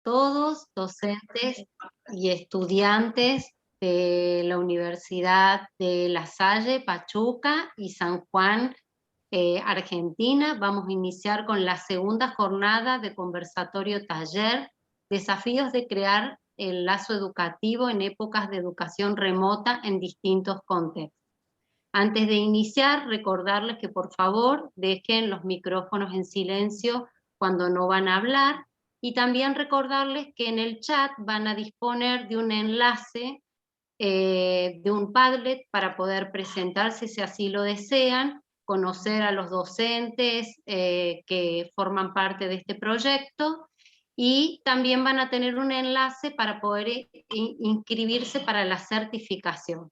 todos docentes y estudiantes de la Universidad de La Salle, Pachuca y San Juan, Argentina. Vamos a iniciar con la segunda jornada de conversatorio taller, desafíos de crear el lazo educativo en épocas de educación remota en distintos contextos. Antes de iniciar, recordarles que por favor dejen los micrófonos en silencio cuando no van a hablar, y también recordarles que en el chat van a disponer de un enlace de un Padlet para poder presentarse si así lo desean, conocer a los docentes que forman parte de este proyecto, y también van a tener un enlace para poder inscribirse para la certificación.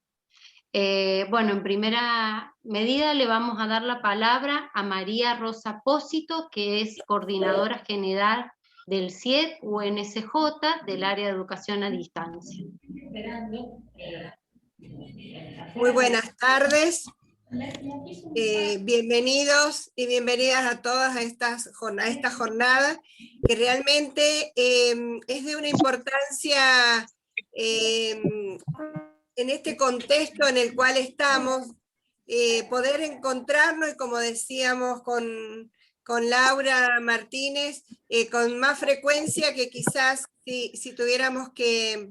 Bueno, en primera medida le vamos a dar la palabra a María Rosa Pósito, que es coordinadora general del CIEP UNSJ del área de educación a distancia. Muy buenas tardes. Bienvenidos y bienvenidas a todas a esta jornada que realmente es de una importancia en este contexto en el cual estamos, poder encontrarnos, y como decíamos con Laura Martínez, con más frecuencia que quizás si tuviéramos que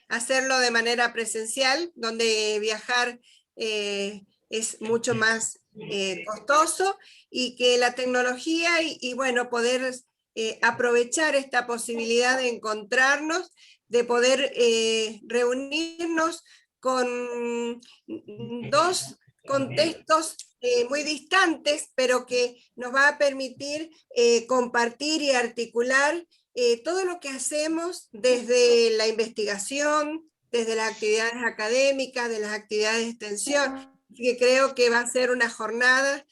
hacerlo de manera presencial, donde viajar es mucho más costoso, y que la tecnología y bueno, poder aprovechar esta posibilidad de encontrarnos, de poder reunirnos con dos contextos muy distantes, pero que nos va a permitir compartir y articular todo lo que hacemos desde la investigación, desde las actividades académicas, de las actividades de extensión. Así que creo que va a ser una jornada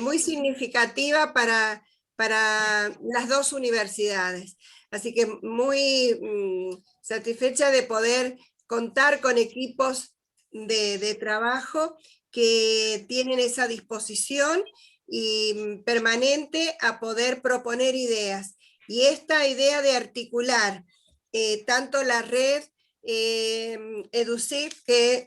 muy significativa para las dos universidades. Así que muy satisfecha de poder contar con equipos de trabajo que tienen esa disposición y permanente a poder proponer ideas. Y esta idea de articular tanto la red EduCIP, que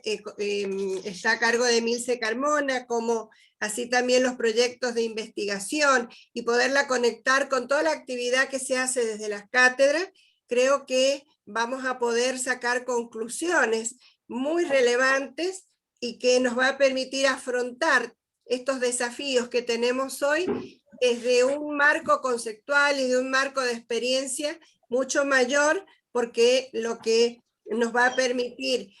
está a cargo de Milce Carmona, como así también los proyectos de investigación, y poderla conectar con toda la actividad que se hace desde las cátedras, creo que vamos a poder sacar conclusiones muy relevantes y que nos va a permitir afrontar estos desafíos que tenemos hoy desde un marco conceptual y de un marco de experiencia mucho mayor, porque lo que nos va a permitir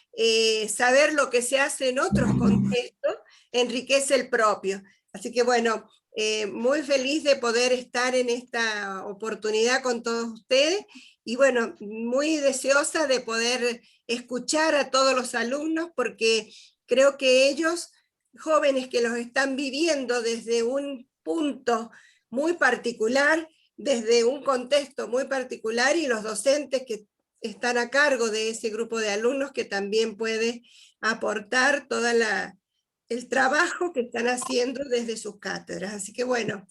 saber lo que se hace en otros contextos enriquece el propio. Así que bueno, muy feliz de poder estar en esta oportunidad con todos ustedes, y bueno, muy deseosa de poder escuchar a todos los alumnos, porque creo que ellos, jóvenes que los están viviendo desde un punto muy particular, desde un contexto muy particular, y los docentes que están a cargo de ese grupo de alumnos, que también puede aportar todo el trabajo que están haciendo desde sus cátedras. Así que bueno,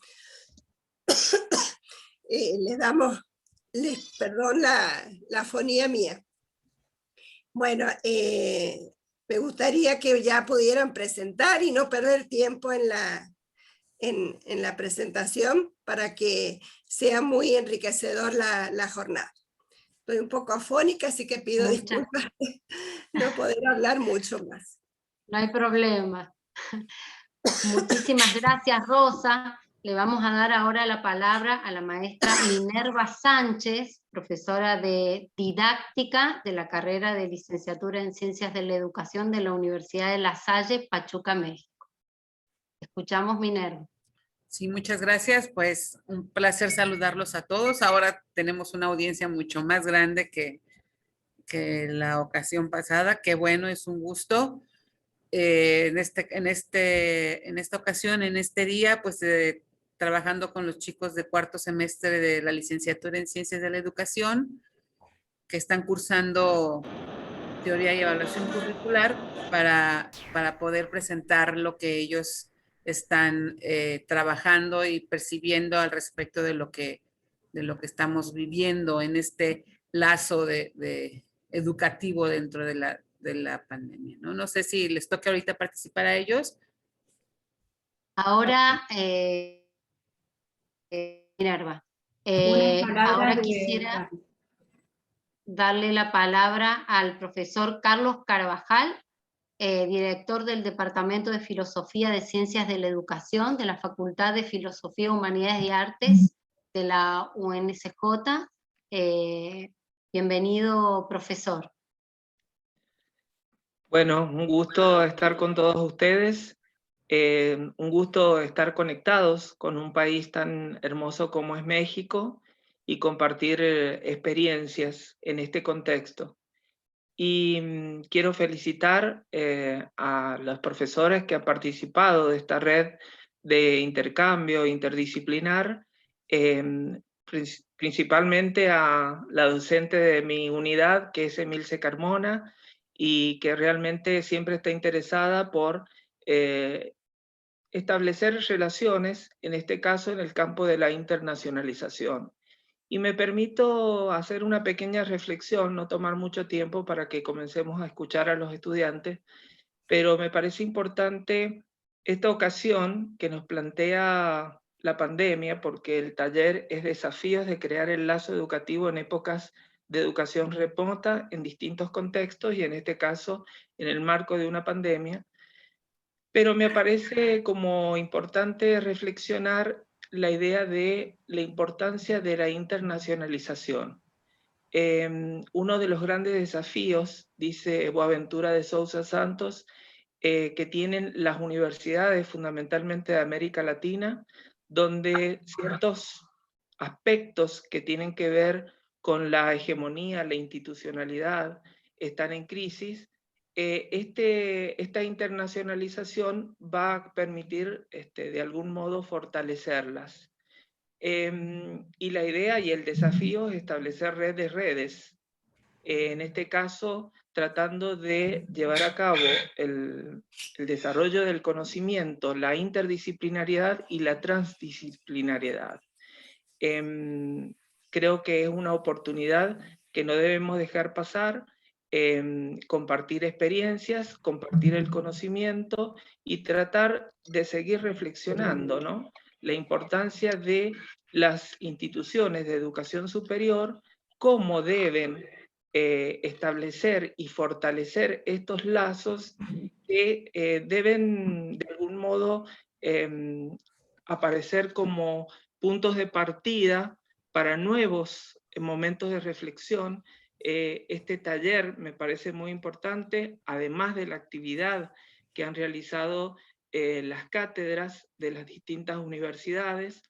perdón la fonía mía. Bueno, me gustaría que ya pudieran presentar y no perder tiempo en la presentación, para que sea muy enriquecedor la jornada. Estoy un poco afónica, así que pido disculpas de no poder hablar mucho más. No hay problema. Muchísimas gracias, Rosa. Le vamos a dar ahora la palabra a la maestra Minerva Sánchez, profesora de didáctica de la carrera de licenciatura en Ciencias de la Educación de la Universidad de La Salle, Pachuca, México. Escuchamos, Minerva. Sí, muchas gracias. Pues un placer saludarlos a todos. Ahora tenemos una audiencia mucho más grande que la ocasión pasada. Qué bueno, es un gusto. En esta ocasión, en este día, pues trabajando con los chicos de cuarto semestre de la licenciatura en Ciencias de la Educación, que están cursando teoría y evaluación curricular para poder presentar lo que ellos están trabajando y percibiendo al respecto de lo que lo que estamos viviendo en este lazo de educativo dentro de la pandemia, ¿no? No sé si les toca ahorita participar a ellos. Ahora, Minerva, ahora quisiera darle la palabra al profesor Carlos Carvajal, director del Departamento de Filosofía de Ciencias de la Educación de la Facultad de Filosofía, Humanidades y Artes de la UNSJ. Bienvenido, profesor. Bueno, un gusto estar con todos ustedes, un gusto estar conectados con un país tan hermoso como es México y compartir experiencias en este contexto. Y quiero felicitar a los profesores que han participado de esta red de intercambio interdisciplinar, principalmente a la docente de mi unidad, que es Emilce Carmona, y que realmente siempre está interesada por establecer relaciones, en este caso en el campo de la internacionalización. Y me permito hacer una pequeña reflexión, no tomar mucho tiempo para que comencemos a escuchar a los estudiantes, pero me parece importante esta ocasión que nos plantea la pandemia, porque el taller es Desafíos de crear el lazo educativo en épocas de educación remota en distintos contextos y en este caso en el marco de una pandemia. Pero me parece como importante reflexionar la idea de la importancia de la internacionalización. Uno de los grandes desafíos, dice Boaventura de Sousa Santos, que tienen las universidades fundamentalmente de América Latina, donde ciertos aspectos que tienen que ver con la hegemonía, la institucionalidad, están en crisis. Esta internacionalización va a permitir de algún modo fortalecerlas. Y la idea y el desafío es establecer redes. En este caso, tratando de llevar a cabo el desarrollo del conocimiento, la interdisciplinariedad y la transdisciplinariedad. Creo que es una oportunidad que no debemos dejar pasar, compartir experiencias, compartir el conocimiento y tratar de seguir reflexionando, ¿no? La importancia de las instituciones de educación superior, cómo deben establecer y fortalecer estos lazos que deben de algún modo aparecer como puntos de partida para nuevos momentos de reflexión. Este taller me parece muy importante, además de la actividad que han realizado las cátedras de las distintas universidades.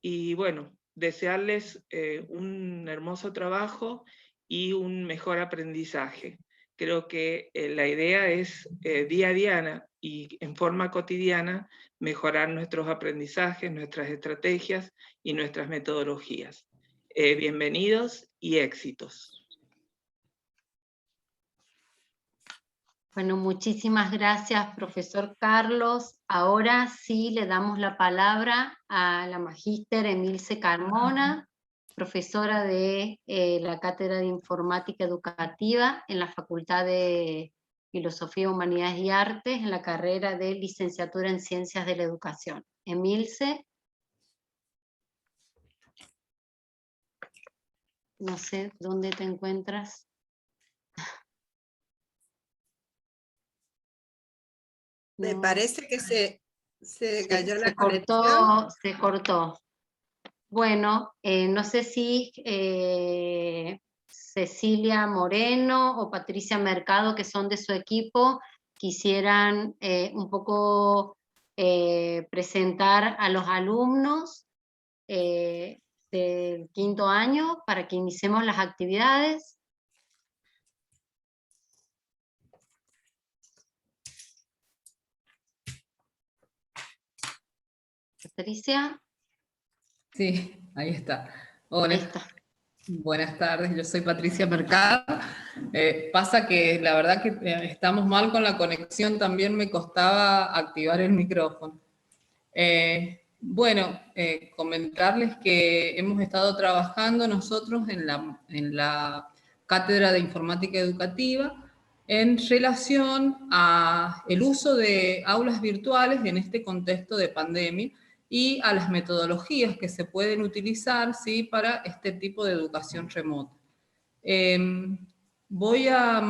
Y bueno, desearles un hermoso trabajo y un mejor aprendizaje. Creo que la idea es día a día y en forma cotidiana mejorar nuestros aprendizajes, nuestras estrategias y nuestras metodologías. Bienvenidos y éxitos. Bueno, muchísimas gracias, profesor Carlos. Ahora sí le damos la palabra a la magíster Emilce Carmona, profesora de la Cátedra de Informática Educativa en la Facultad de Filosofía, Humanidades y Artes, en la carrera de Licenciatura en Ciencias de la Educación. Emilce. No sé dónde te encuentras. Me parece que se cayó la conexión. conexión. Se cortó. Bueno, no sé si Cecilia Moreno o Patricia Mercado, que son de su equipo, quisieran un poco presentar a los alumnos del quinto año para que iniciemos las actividades. Patricia. Sí, ahí está. Hola, buenas tardes, yo soy Patricia Mercado. Pasa que la verdad que estamos mal con la conexión, también me costaba activar el micrófono. Bueno, comentarles que hemos estado trabajando nosotros en la Cátedra de Informática Educativa en relación a el uso de aulas virtuales en este contexto de pandemia y a las metodologías que se pueden utilizar, ¿sí?, para este tipo de educación remota. Voy a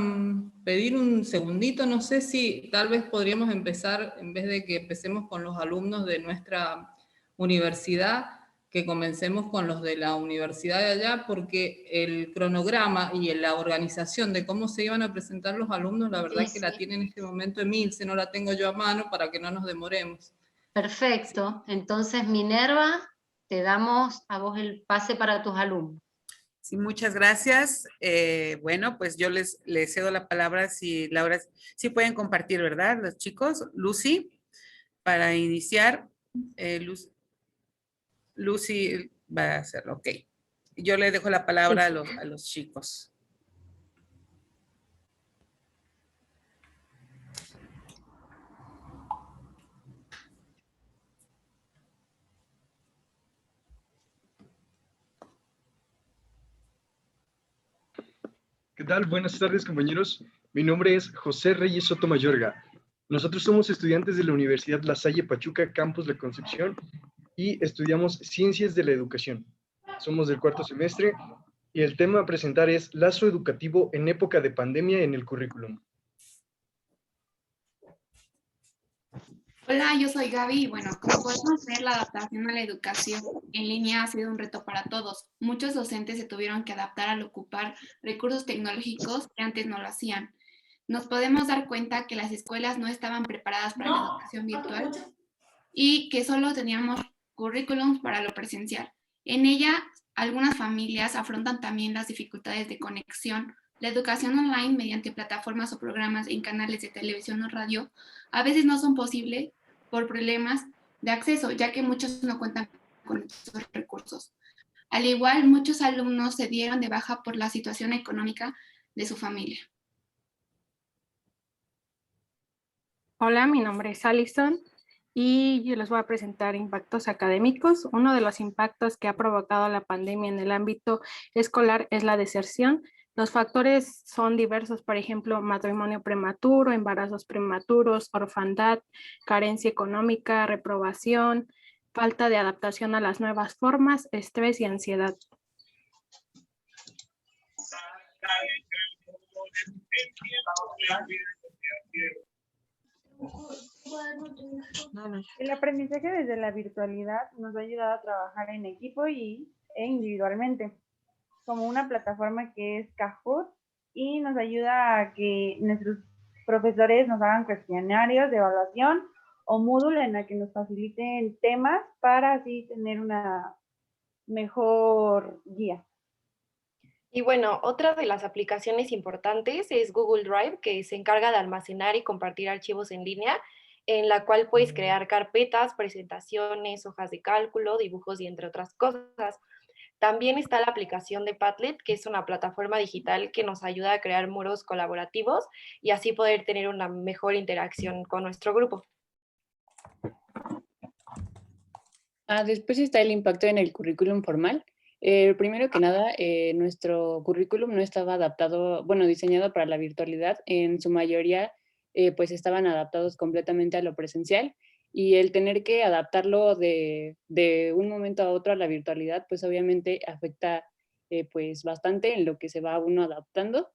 pedir un segundito, no sé si tal vez podríamos empezar, en vez de que empecemos con los alumnos de nuestra universidad, que comencemos con los de la universidad de allá, porque el cronograma y la organización de cómo se iban a presentar los alumnos, la verdad es que la tiene en este momento Emilce, no la tengo yo a mano para que no nos demoremos. Perfecto, entonces Minerva, te damos a vos el pase para tus alumnos. Sí, muchas gracias. Bueno, pues yo les cedo la palabra, si Laura, sí pueden compartir, ¿verdad? Los chicos, Lucy, para iniciar, Lucy va a hacerlo, ok. Yo le dejo la palabra a los chicos. ¿Qué tal? Buenas tardes, compañeros. Mi nombre es José Reyes Soto Mayorga. Nosotros somos estudiantes de la Universidad La Salle Pachuca, Campus La Concepción, y estudiamos Ciencias de la Educación. Somos del 4º semestre y el tema a presentar es Lazo educativo en época de pandemia en el currículum. Hola, yo soy Gaby y bueno, como podemos ver, la adaptación a la educación en línea ha sido un reto para todos. Muchos docentes se tuvieron que adaptar al ocupar recursos tecnológicos que antes no lo hacían. Nos podemos dar cuenta que las escuelas no estaban preparadas para la educación virtual y que solo teníamos currículums para lo presencial. En ella, algunas familias afrontan también las dificultades de conexión. La educación online mediante plataformas o programas en canales de televisión o radio a veces no son posibles por problemas de acceso, ya que muchos no cuentan con estos recursos. Al igual, muchos alumnos se dieron de baja por la situación económica de su familia. Hola, mi nombre es Alison y yo les voy a presentar impactos académicos. Uno de los impactos que ha provocado la pandemia en el ámbito escolar es la deserción. Los factores son diversos, por ejemplo, matrimonio prematuro, embarazos prematuros, orfandad, carencia económica, reprobación, falta de adaptación a las nuevas formas, estrés y ansiedad. El aprendizaje desde la virtualidad nos ha ayudado a trabajar en equipo e individualmente, como una plataforma que es Kahoot, y nos ayuda a que nuestros profesores nos hagan cuestionarios de evaluación o Moodle en la que nos faciliten temas para así tener una mejor guía. Y bueno, otra de las aplicaciones importantes es Google Drive, que se encarga de almacenar y compartir archivos en línea, en la cual puedes crear carpetas, presentaciones, hojas de cálculo, dibujos y entre otras cosas. También está la aplicación de Padlet, que es una plataforma digital que nos ayuda a crear muros colaborativos y así poder tener una mejor interacción con nuestro grupo. Después está el impacto en el currículum formal. Primero que nada, nuestro currículum no estaba adaptado, bueno, diseñado para la virtualidad. En su mayoría, pues estaban adaptados completamente a lo presencial, y el tener que adaptarlo de un momento a otro a la virtualidad, pues obviamente afecta pues bastante en lo que se va uno adaptando.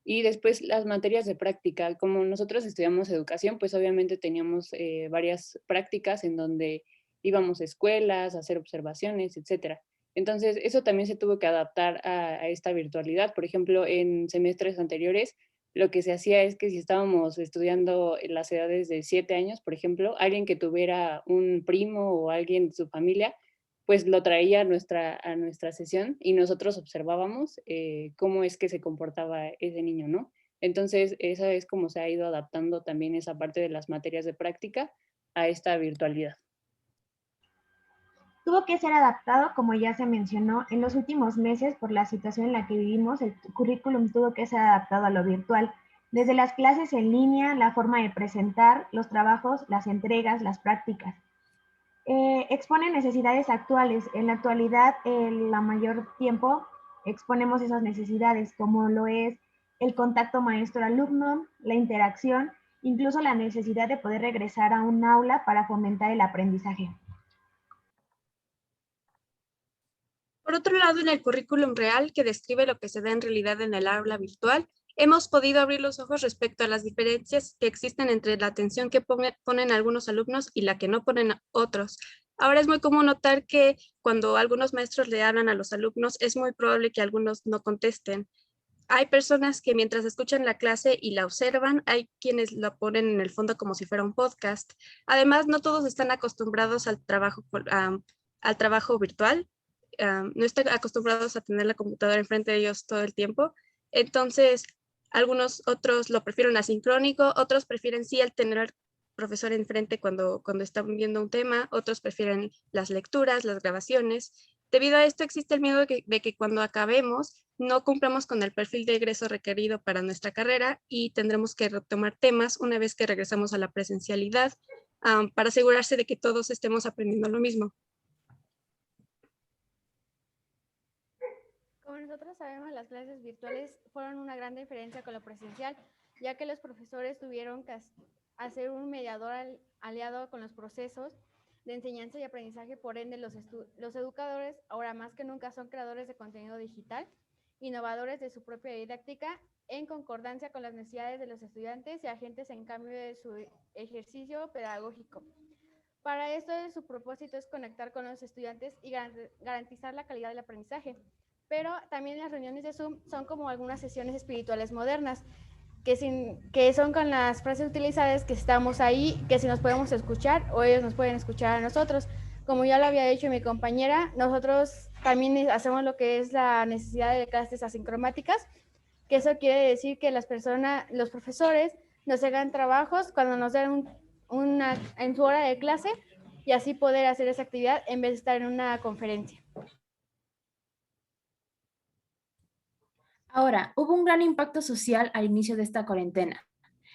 Y después las materias de práctica, como nosotros estudiamos educación, pues obviamente teníamos varias prácticas en donde íbamos a escuelas, a hacer observaciones, etcétera. Entonces, eso también se tuvo que adaptar a esta virtualidad. Por ejemplo, en semestres anteriores, lo que se hacía es que si estábamos estudiando en las edades de 7 años, por ejemplo, alguien que tuviera un primo o alguien de su familia, pues lo traía a nuestra sesión y nosotros observábamos cómo es que se comportaba ese niño, ¿no? Entonces, esa es como se ha ido adaptando también esa parte de las materias de práctica a esta virtualidad. Tuvo que ser adaptado, como ya se mencionó, en los últimos meses por la situación en la que vivimos. El currículum tuvo que ser adaptado a lo virtual, desde las clases en línea, la forma de presentar, los trabajos, las entregas, las prácticas. expone necesidades actuales. En la actualidad, la mayor tiempo exponemos esas necesidades, como lo es el contacto maestro-alumno, la interacción, incluso la necesidad de poder regresar a un aula para fomentar el aprendizaje. Por otro lado, en el currículum real, que describe lo que se da en realidad en el aula virtual, hemos podido abrir los ojos respecto a las diferencias que existen entre la atención que ponen algunos alumnos y la que no ponen otros. Ahora es muy común notar que cuando algunos maestros le hablan a los alumnos, es muy probable que algunos no contesten. Hay personas que mientras escuchan la clase y la observan, hay quienes la ponen en el fondo como si fuera un podcast. Además, no todos están acostumbrados al trabajo virtual. No están acostumbrados a tener la computadora enfrente de ellos todo el tiempo. Entonces, algunos otros lo prefieren asincrónico, otros prefieren sí el tener al profesor enfrente cuando están viendo un tema, otros prefieren las lecturas, las grabaciones. Debido a esto existe el miedo de que cuando acabemos no cumplamos con el perfil de egreso requerido para nuestra carrera y tendremos que retomar temas una vez que regresamos a la presencialidad para asegurarse de que todos estemos aprendiendo lo mismo. Como nosotros sabemos, las clases virtuales fueron una gran diferencia con lo presencial, ya que los profesores tuvieron que hacer un mediador aliado con los procesos de enseñanza y aprendizaje. Por ende, los educadores ahora más que nunca son creadores de contenido digital, innovadores de su propia didáctica, en concordancia con las necesidades de los estudiantes y agentes en cambio de su ejercicio pedagógico. Para esto, su propósito es conectar con los estudiantes y garantizar la calidad del aprendizaje. Pero también las reuniones de Zoom son como algunas sesiones espirituales modernas, que son con las frases utilizadas que estamos ahí, que si nos podemos escuchar o ellos nos pueden escuchar a nosotros. Como ya lo había dicho mi compañera, nosotros también hacemos lo que es la necesidad de clases asincromáticas, que eso quiere decir que los profesores nos hagan trabajos cuando nos den en su hora de clase y así poder hacer esa actividad en vez de estar en una conferencia. Ahora, hubo un gran impacto social al inicio de esta cuarentena.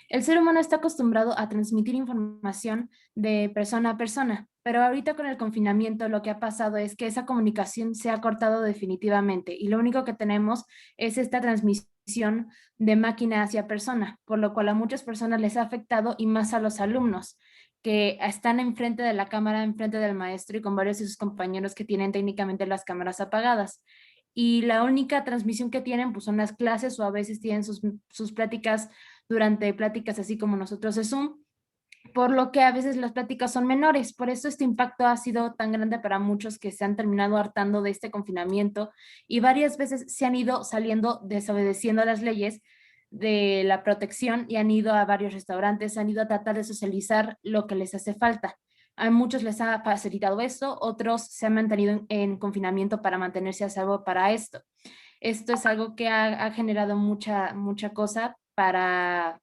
El ser humano está acostumbrado a transmitir información de persona a persona, pero ahorita con el confinamiento lo que ha pasado es que esa comunicación se ha cortado definitivamente y lo único que tenemos es esta transmisión de máquina hacia persona, por lo cual a muchas personas les ha afectado y más a los alumnos que están enfrente de la cámara, enfrente del maestro y con varios de sus compañeros que tienen técnicamente las cámaras apagadas. Y la única transmisión que tienen pues son las clases o a veces tienen sus pláticas durante pláticas así como nosotros de Zoom, por lo que a veces las pláticas son menores. Por eso este impacto ha sido tan grande para muchos que se han terminado hartando de este confinamiento y varias veces se han ido saliendo desobedeciendo las leyes de la protección y han ido a varios restaurantes, han ido a tratar de socializar lo que les hace falta. A muchos les ha facilitado esto, otros se han mantenido en confinamiento para mantenerse a salvo para esto. Esto es algo que ha generado mucha cosa para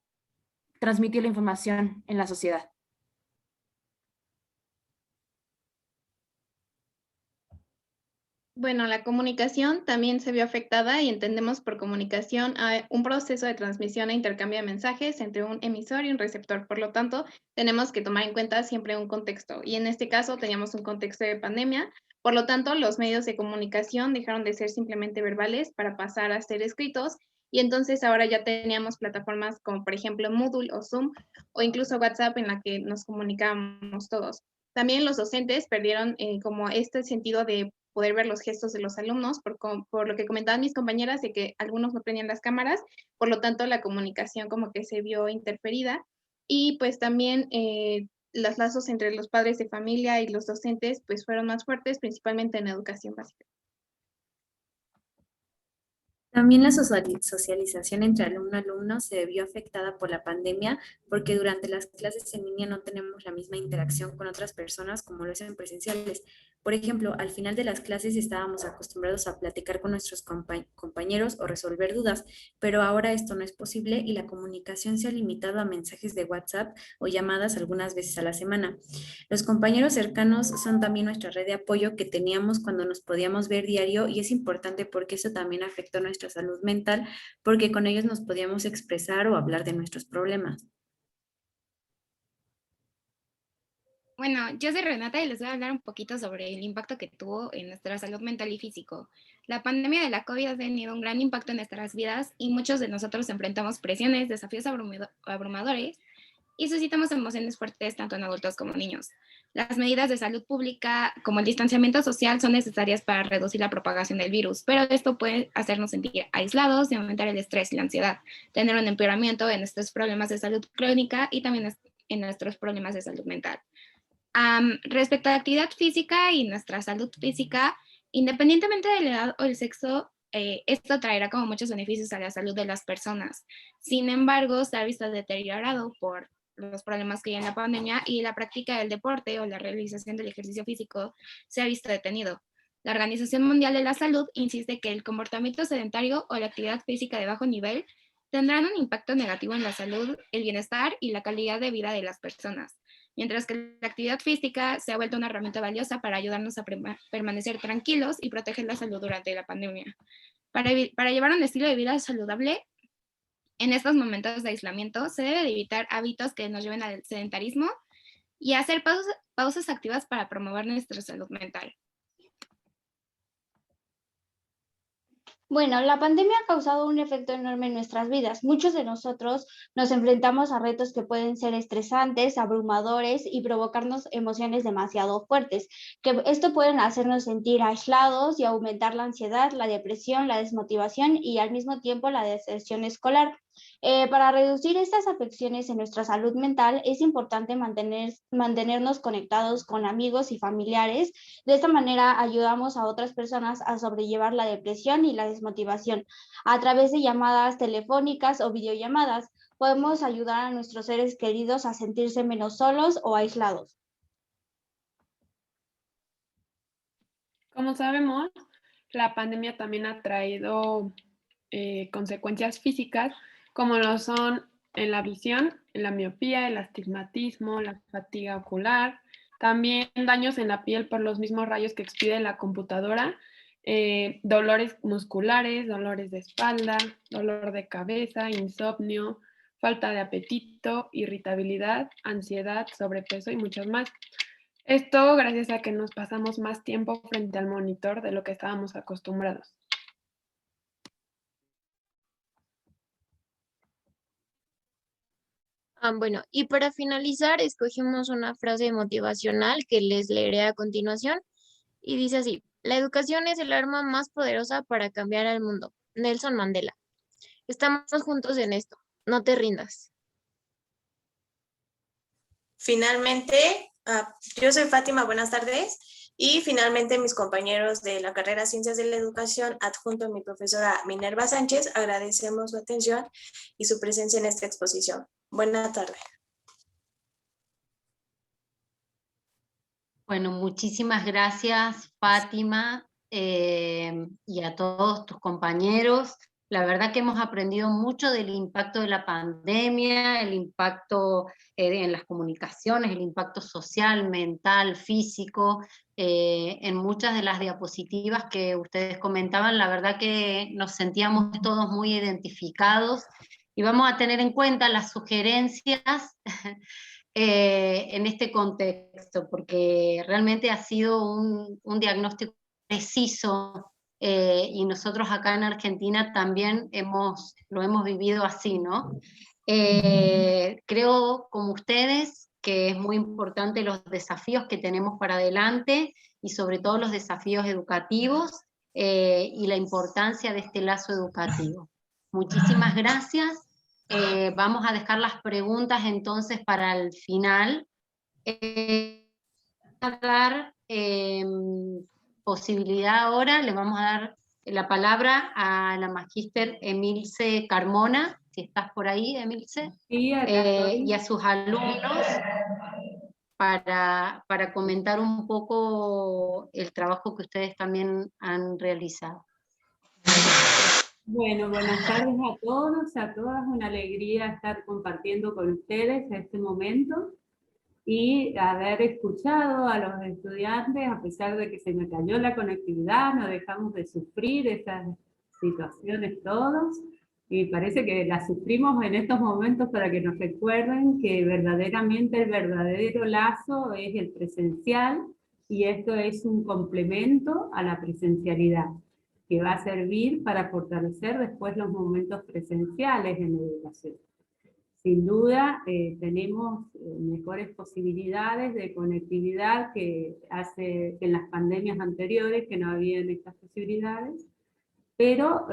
transmitir la información en la sociedad. Bueno, la comunicación también se vio afectada y entendemos por comunicación a un proceso de transmisión e intercambio de mensajes entre un emisor y un receptor. Por lo tanto, tenemos que tomar en cuenta siempre un contexto y en este caso teníamos un contexto de pandemia. Por lo tanto, los medios de comunicación dejaron de ser simplemente verbales para pasar a ser escritos y entonces ahora ya teníamos plataformas como por ejemplo Moodle o Zoom o incluso WhatsApp en la que nos comunicábamos todos. También los docentes perdieron como este sentido de poder ver los gestos de los alumnos, por lo que comentaban mis compañeras de que algunos no prendían las cámaras, por lo tanto la comunicación como que se vio interferida y pues también los lazos entre los padres de familia y los docentes pues fueron más fuertes, principalmente en educación básica. También la socialización entre alumno-alumno se vio afectada por la pandemia porque durante las clases en línea no tenemos la misma interacción con otras personas como lo es en presenciales. Por ejemplo, al final de las clases estábamos acostumbrados a platicar con nuestros compañeros o resolver dudas, pero ahora esto no es posible y la comunicación se ha limitado a mensajes de WhatsApp o llamadas algunas veces a la semana. Los compañeros cercanos son también nuestra red de apoyo que teníamos cuando nos podíamos ver diario y es importante porque eso también afectó nuestra salud mental porque con ellos nos podíamos expresar o hablar de nuestros problemas. Bueno, yo soy Renata y les voy a hablar un poquito sobre el impacto que tuvo en nuestra salud mental y físico. La pandemia de la COVID ha tenido un gran impacto en nuestras vidas y muchos de nosotros enfrentamos presiones, desafíos abrumadores y suscitamos emociones fuertes tanto en adultos como niños. Las medidas de salud pública, como el distanciamiento social, son necesarias para reducir la propagación del virus, pero esto puede hacernos sentir aislados y aumentar el estrés y la ansiedad, tener un empeoramiento en nuestros problemas de salud crónica y también en nuestros problemas de salud mental. Respecto a la actividad física y nuestra salud física, independientemente de la edad o el sexo, esto traerá como muchos beneficios a la salud de las personas. Sin embargo, se ha visto deteriorado por los problemas que hay en la pandemia y la práctica del deporte o la realización del ejercicio físico se ha visto detenido. La Organización Mundial de la Salud insiste que el comportamiento sedentario o la actividad física de bajo nivel tendrán un impacto negativo en la salud, el bienestar y la calidad de vida de las personas, mientras que la actividad física se ha vuelto una herramienta valiosa para ayudarnos a permanecer tranquilos y proteger la salud durante la pandemia. Para llevar un estilo de vida saludable, en estos momentos de aislamiento se debe de evitar hábitos que nos lleven al sedentarismo y hacer pausas activas para promover nuestra salud mental. Bueno, la pandemia ha causado un efecto enorme en nuestras vidas. Muchos de nosotros nos enfrentamos a retos que pueden ser estresantes, abrumadores y provocarnos emociones demasiado fuertes, que esto pueden hacernos sentir aislados y aumentar la ansiedad, la depresión, la desmotivación y al mismo tiempo la deserción escolar. Para reducir estas afecciones en nuestra salud mental es importante mantenernos conectados con amigos y familiares. De esta manera ayudamos a otras personas a sobrellevar la depresión y la desmotivación. A través de llamadas telefónicas o videollamadas podemos ayudar a nuestros seres queridos a sentirse menos solos o aislados. Como sabemos, la pandemia también ha traído consecuencias físicas, como lo son en la visión, en la miopía, el astigmatismo, la fatiga ocular, también daños en la piel por los mismos rayos que expide la computadora, dolores musculares, dolores de espalda, dolor de cabeza, insomnio, falta de apetito, irritabilidad, ansiedad, sobrepeso y muchos más. Esto gracias a que nos pasamos más tiempo frente al monitor de lo que estábamos acostumbrados. Bueno, y para finalizar, escogimos una frase motivacional que les leeré a continuación y dice así: la educación es el arma más poderosa para cambiar al mundo. Nelson Mandela. Estamos juntos en esto. No te rindas. Finalmente, yo soy Fátima, buenas tardes. Y finalmente mis compañeros de la carrera Ciencias de la Educación, adjunto a mi profesora Minerva Sánchez, agradecemos su atención y su presencia en esta exposición. Buenas tardes. Bueno, muchísimas gracias, Fátima, y a todos tus compañeros. La verdad que hemos aprendido mucho del impacto de la pandemia, el impacto en las comunicaciones, el impacto social, mental, físico, en muchas de las diapositivas que ustedes comentaban. La verdad que nos sentíamos todos muy identificados y vamos a tener en cuenta las sugerencias en este contexto, porque realmente ha sido un diagnóstico preciso, y nosotros acá en Argentina también lo hemos vivido así, ¿no? Creo, como ustedes, que es muy importante los desafíos que tenemos para adelante, y sobre todo los desafíos educativos, y la importancia de este lazo educativo. Muchísimas gracias. Vamos a dejar las preguntas entonces para el final. A dar posibilidad ahora, le vamos a dar la palabra a la magíster Emilce Carmona, si estás por ahí, Emilce, sí, y a sus alumnos para comentar un poco el trabajo que ustedes también han realizado. Bueno, buenas tardes a todos, a todas. Una alegría estar compartiendo con ustedes este momento y haber escuchado a los estudiantes, a pesar de que se me cayó la conectividad, no dejamos de sufrir esas situaciones todos. Y parece que la sufrimos en estos momentos para que nos recuerden que verdaderamente el verdadero lazo es el presencial, y esto es un complemento a la presencialidad, que va a servir para fortalecer después los momentos presenciales en la educación. Sin duda tenemos mejores posibilidades de conectividad que hace que en las pandemias anteriores, que no habían estas posibilidades, pero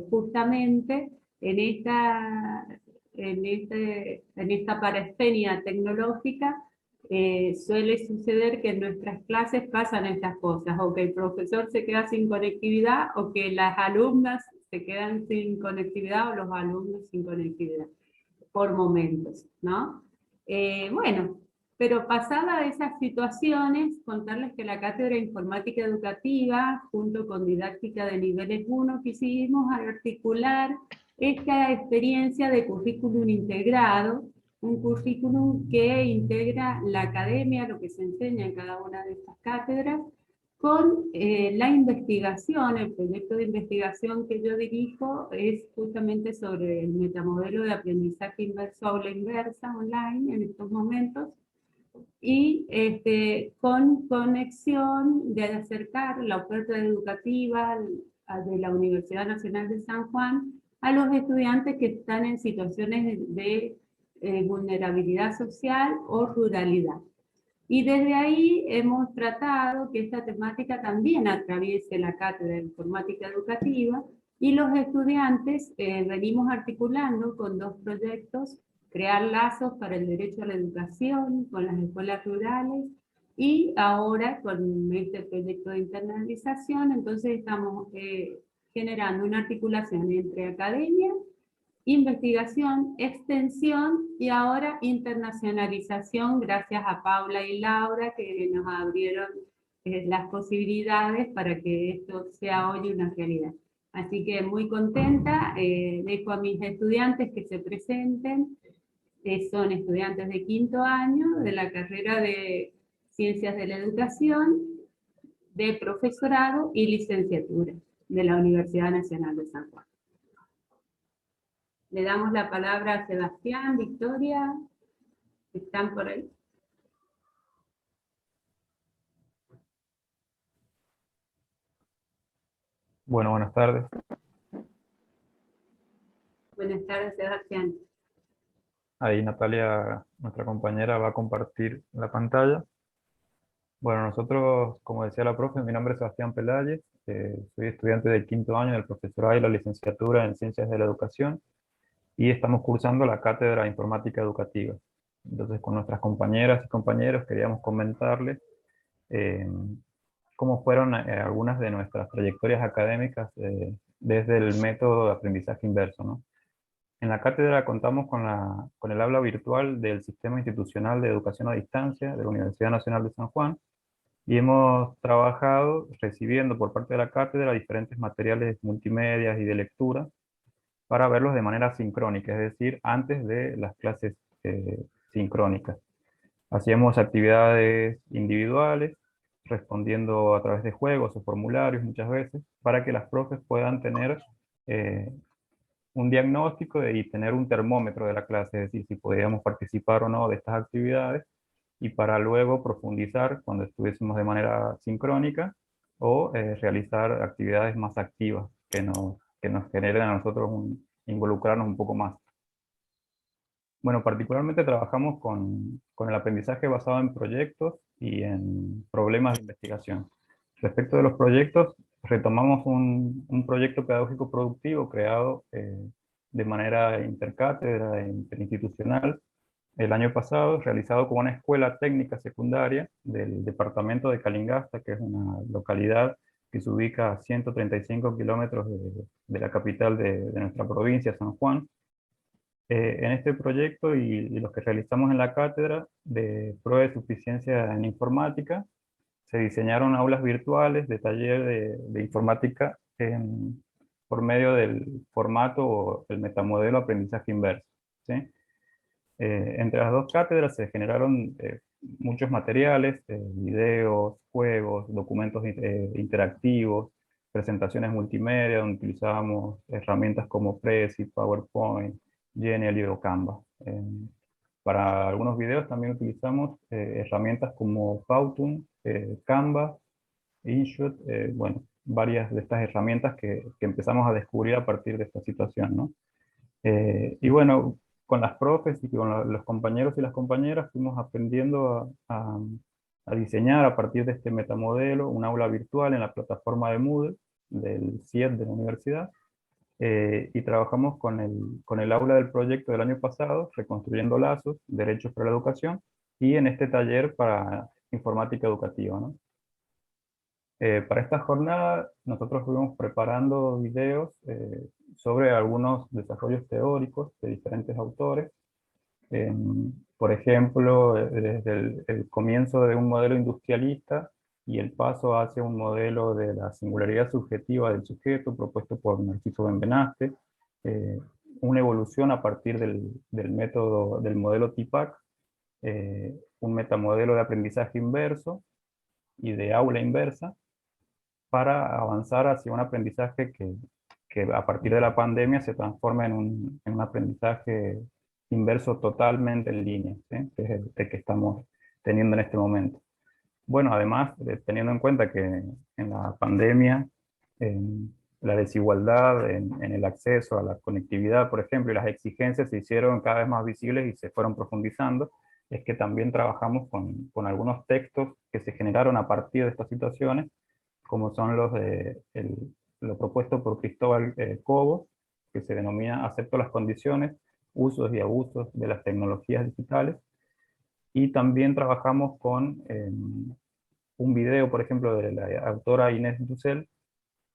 justamente en esta parastenia tecnológica suele suceder que en nuestras clases pasan estas cosas, o que el profesor se queda sin conectividad, o que las alumnas se quedan sin conectividad, o los alumnos sin conectividad, por momentos, ¿no? Bueno, pero pasada esas situaciones, contarles que la Cátedra de Informática Educativa, junto con Didáctica de Niveles 1, quisimos articular esta experiencia de currículum integrado, un currículum que integra la academia, lo que se enseña en cada una de estas cátedras, con la investigación. El proyecto de investigación que yo dirijo es justamente sobre el metamodelo de aprendizaje inverso aula inversa online en estos momentos, y con conexión de acercar la oferta educativa de la Universidad Nacional de San Juan a los estudiantes que están en situaciones de vulnerabilidad social o ruralidad. Y desde ahí hemos tratado que esta temática también atraviese la Cátedra de Informática Educativa, y los estudiantes venimos articulando con dos proyectos: crear lazos para el derecho a la educación con las escuelas rurales, y ahora con este proyecto de internalización. Entonces estamos generando una articulación entre academia, investigación, extensión y ahora internacionalización, gracias a Paula y Laura, que nos abrieron las posibilidades para que esto sea hoy una realidad. Así que muy contenta, dejo a mis estudiantes que se presenten. Son estudiantes de 5º año de la carrera de Ciencias de la Educación, de Profesorado y Licenciatura de la Universidad Nacional de San Juan. Le damos la palabra a Sebastián, Victoria, ¿están por ahí? Bueno, buenas tardes. Buenas tardes, Sebastián. Ahí Natalia, nuestra compañera, va a compartir la pantalla. Bueno, nosotros, como decía la profe, mi nombre es Sebastián Peláez, soy estudiante del 5º año del profesorado y la licenciatura en Ciencias de la Educación, y estamos cursando la Cátedra de Informática Educativa. Entonces, con nuestras compañeras y compañeros queríamos comentarles cómo fueron algunas de nuestras trayectorias académicas desde el método de aprendizaje inverso, ¿no? En la cátedra contamos con el aula virtual del Sistema Institucional de Educación a Distancia de la Universidad Nacional de San Juan, y hemos trabajado recibiendo por parte de la cátedra diferentes materiales multimedia y de lectura para verlos de manera sincrónica, es decir, antes de las clases sincrónicas. Hacíamos actividades individuales, respondiendo a través de juegos o formularios muchas veces, para que las profes puedan tener un diagnóstico y tener un termómetro de la clase, es decir, si podíamos participar o no de estas actividades, y para luego profundizar cuando estuviésemos de manera sincrónica, o realizar actividades más activas que nos generen a nosotros involucrarnos un poco más. Bueno, particularmente trabajamos con el aprendizaje basado en proyectos y en problemas de investigación. Respecto de los proyectos, retomamos un proyecto pedagógico productivo creado de manera intercátedra e interinstitucional el año pasado, realizado con una escuela técnica secundaria del departamento de Calingasta, que es una localidad que se ubica a 135 kilómetros de la capital de nuestra provincia, San Juan. En este proyecto y los que realizamos en la cátedra de prueba de suficiencia en informática, se diseñaron aulas virtuales de taller de informática por medio del formato o el metamodelo aprendizaje inverso, ¿sí? Entre las dos cátedras se generaron muchos materiales, videos, juegos, documentos interactivos, presentaciones multimedia, donde utilizábamos herramientas como Prezi, PowerPoint, Genially o Canva. Para algunos videos también utilizamos herramientas como Powtoon, Canva, InShot, bueno, varias de estas herramientas que empezamos a descubrir a partir de esta situación, ¿no? Y bueno, con las profes y con los compañeros y las compañeras fuimos aprendiendo a diseñar a partir de este metamodelo un aula virtual en la plataforma de Moodle del CIEP de la universidad, y trabajamos con el aula del proyecto del año pasado, Reconstruyendo Lazos, Derechos para la Educación, y en este taller para informática educativa, ¿no? Para esta jornada nosotros fuimos preparando videos sobre algunos desarrollos teóricos de diferentes autores. Por ejemplo, desde el comienzo de un modelo industrialista y el paso hacia un modelo de la singularidad subjetiva del sujeto propuesto por Narciso Benveniste, una evolución a partir del método del modelo TIPAC, un metamodelo de aprendizaje inverso y de aula inversa, para avanzar hacia un aprendizaje que a partir de la pandemia se transforma en un aprendizaje inverso totalmente en línea, ¿sí? Que es el que estamos teniendo en este momento. Bueno, además, teniendo en cuenta que en la pandemia la desigualdad en el acceso a la conectividad, por ejemplo, y las exigencias se hicieron cada vez más visibles y se fueron profundizando, es que también trabajamos con algunos textos que se generaron a partir de estas situaciones, como son lo propuesto por Cristóbal Cobos, que se denomina Acepto las condiciones, usos y abusos de las tecnologías digitales. Y también trabajamos con un video, por ejemplo, de la autora Inés Dussel,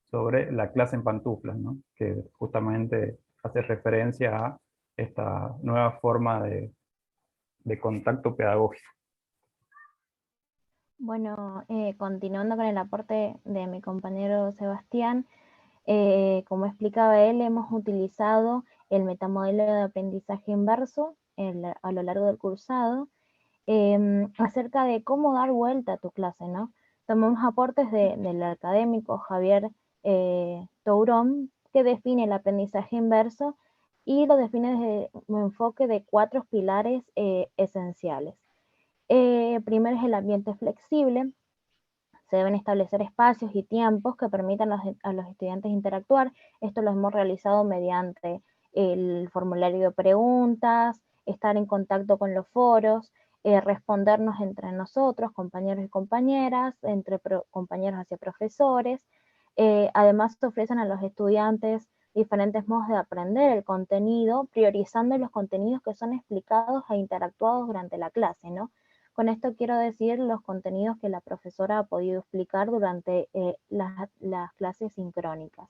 sobre la clase en pantuflas, ¿no? Que justamente hace referencia a esta nueva forma de contacto pedagógico. Bueno, continuando con el aporte de mi compañero Sebastián, como explicaba él, hemos utilizado el metamodelo de aprendizaje inverso a lo largo del cursado, acerca de cómo dar vuelta a tu clase, ¿no? Tomamos aportes del académico Javier Tourón, que define el aprendizaje inverso y lo define desde un enfoque de 4 pilares esenciales. Primero es el ambiente flexible. Se deben establecer espacios y tiempos que permitan a los estudiantes interactuar. Esto lo hemos realizado mediante el formulario de preguntas, estar en contacto con los foros, respondernos entre nosotros, compañeros y compañeras, entre compañeros hacia profesores. Además, se ofrecen a los estudiantes diferentes modos de aprender el contenido, priorizando los contenidos que son explicados e interactuados durante la clase, ¿no? Con esto quiero decir los contenidos que la profesora ha podido explicar durante las clases sincrónicas.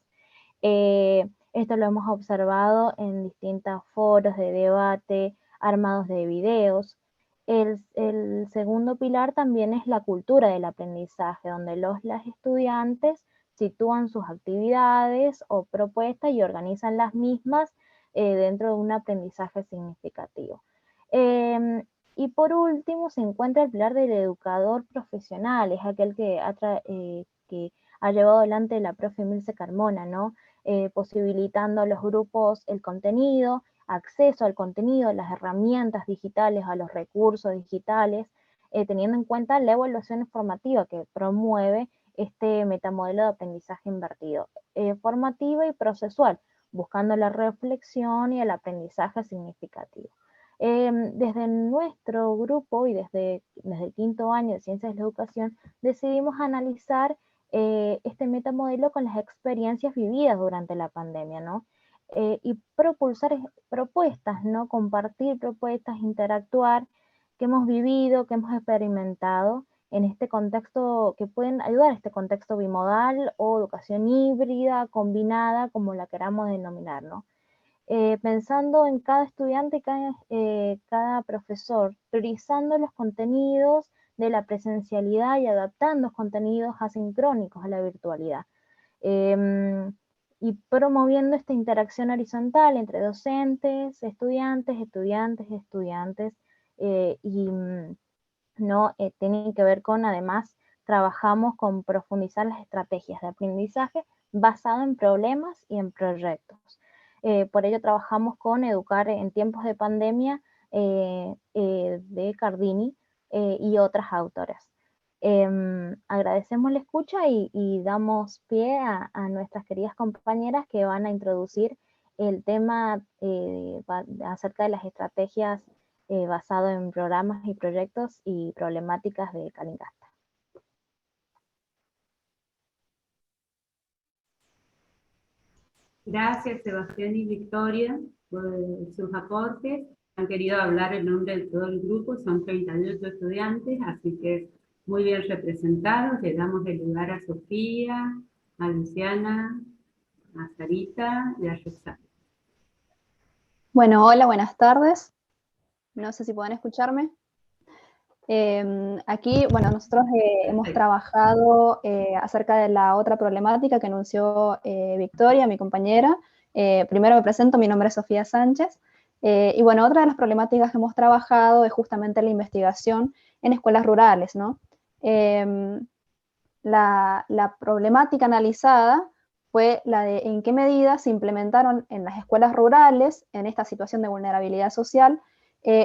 Esto lo hemos observado en distintos foros de debate, armados de videos. El segundo pilar también es la cultura del aprendizaje, donde las estudiantes sitúan sus actividades o propuestas y organizan las mismas dentro de un aprendizaje significativo. Y por último se encuentra el pilar del educador profesional, es aquel que ha llevado adelante la profe Milce Carmona, ¿no? Posibilitando a los grupos el contenido, acceso al contenido, las herramientas digitales, a los recursos digitales, teniendo en cuenta la evaluación formativa que promueve este metamodelo de aprendizaje invertido, formativa y procesual, buscando la reflexión y el aprendizaje significativo. Desde nuestro grupo y desde el 5º año de Ciencias de la Educación decidimos analizar este metamodelo con las experiencias vividas durante la pandemia, ¿no? Y propulsar propuestas, ¿no? Compartir propuestas, interactuar, que hemos vivido, que hemos experimentado en este contexto, que pueden ayudar a este contexto bimodal o educación híbrida, combinada, como la queramos denominar, ¿no? Pensando en cada estudiante y cada profesor, priorizando los contenidos de la presencialidad y adaptando los contenidos asincrónicos a la virtualidad. Y promoviendo esta interacción horizontal entre docentes, estudiantes, ¿no? Tienen que ver con, además, trabajamos con profundizar las estrategias de aprendizaje basado en problemas y en proyectos. Por ello trabajamos con Educar en tiempos de pandemia de Cardini y otras autoras. Agradecemos la escucha y damos pie a nuestras queridas compañeras que van a introducir el tema acerca de las estrategias basado en programas y proyectos y problemáticas de Calingasta. Gracias Sebastián y Victoria por sus aportes. Han querido hablar en nombre de todo el grupo, son 38 estudiantes, así que muy bien representados. Le damos el lugar a Sofía, a Luciana, a Sarita y a Roxana. Bueno, hola, buenas tardes. No sé si pueden escucharme. Aquí, bueno, nosotros hemos trabajado acerca de la otra problemática que anunció Victoria, mi compañera. Primero me presento, mi nombre es Sofía Sánchez. Y bueno, otra de las problemáticas que hemos trabajado es justamente la investigación en escuelas rurales, ¿no? La problemática analizada fue la de en qué medida se implementaron en las escuelas rurales, en esta situación de vulnerabilidad social,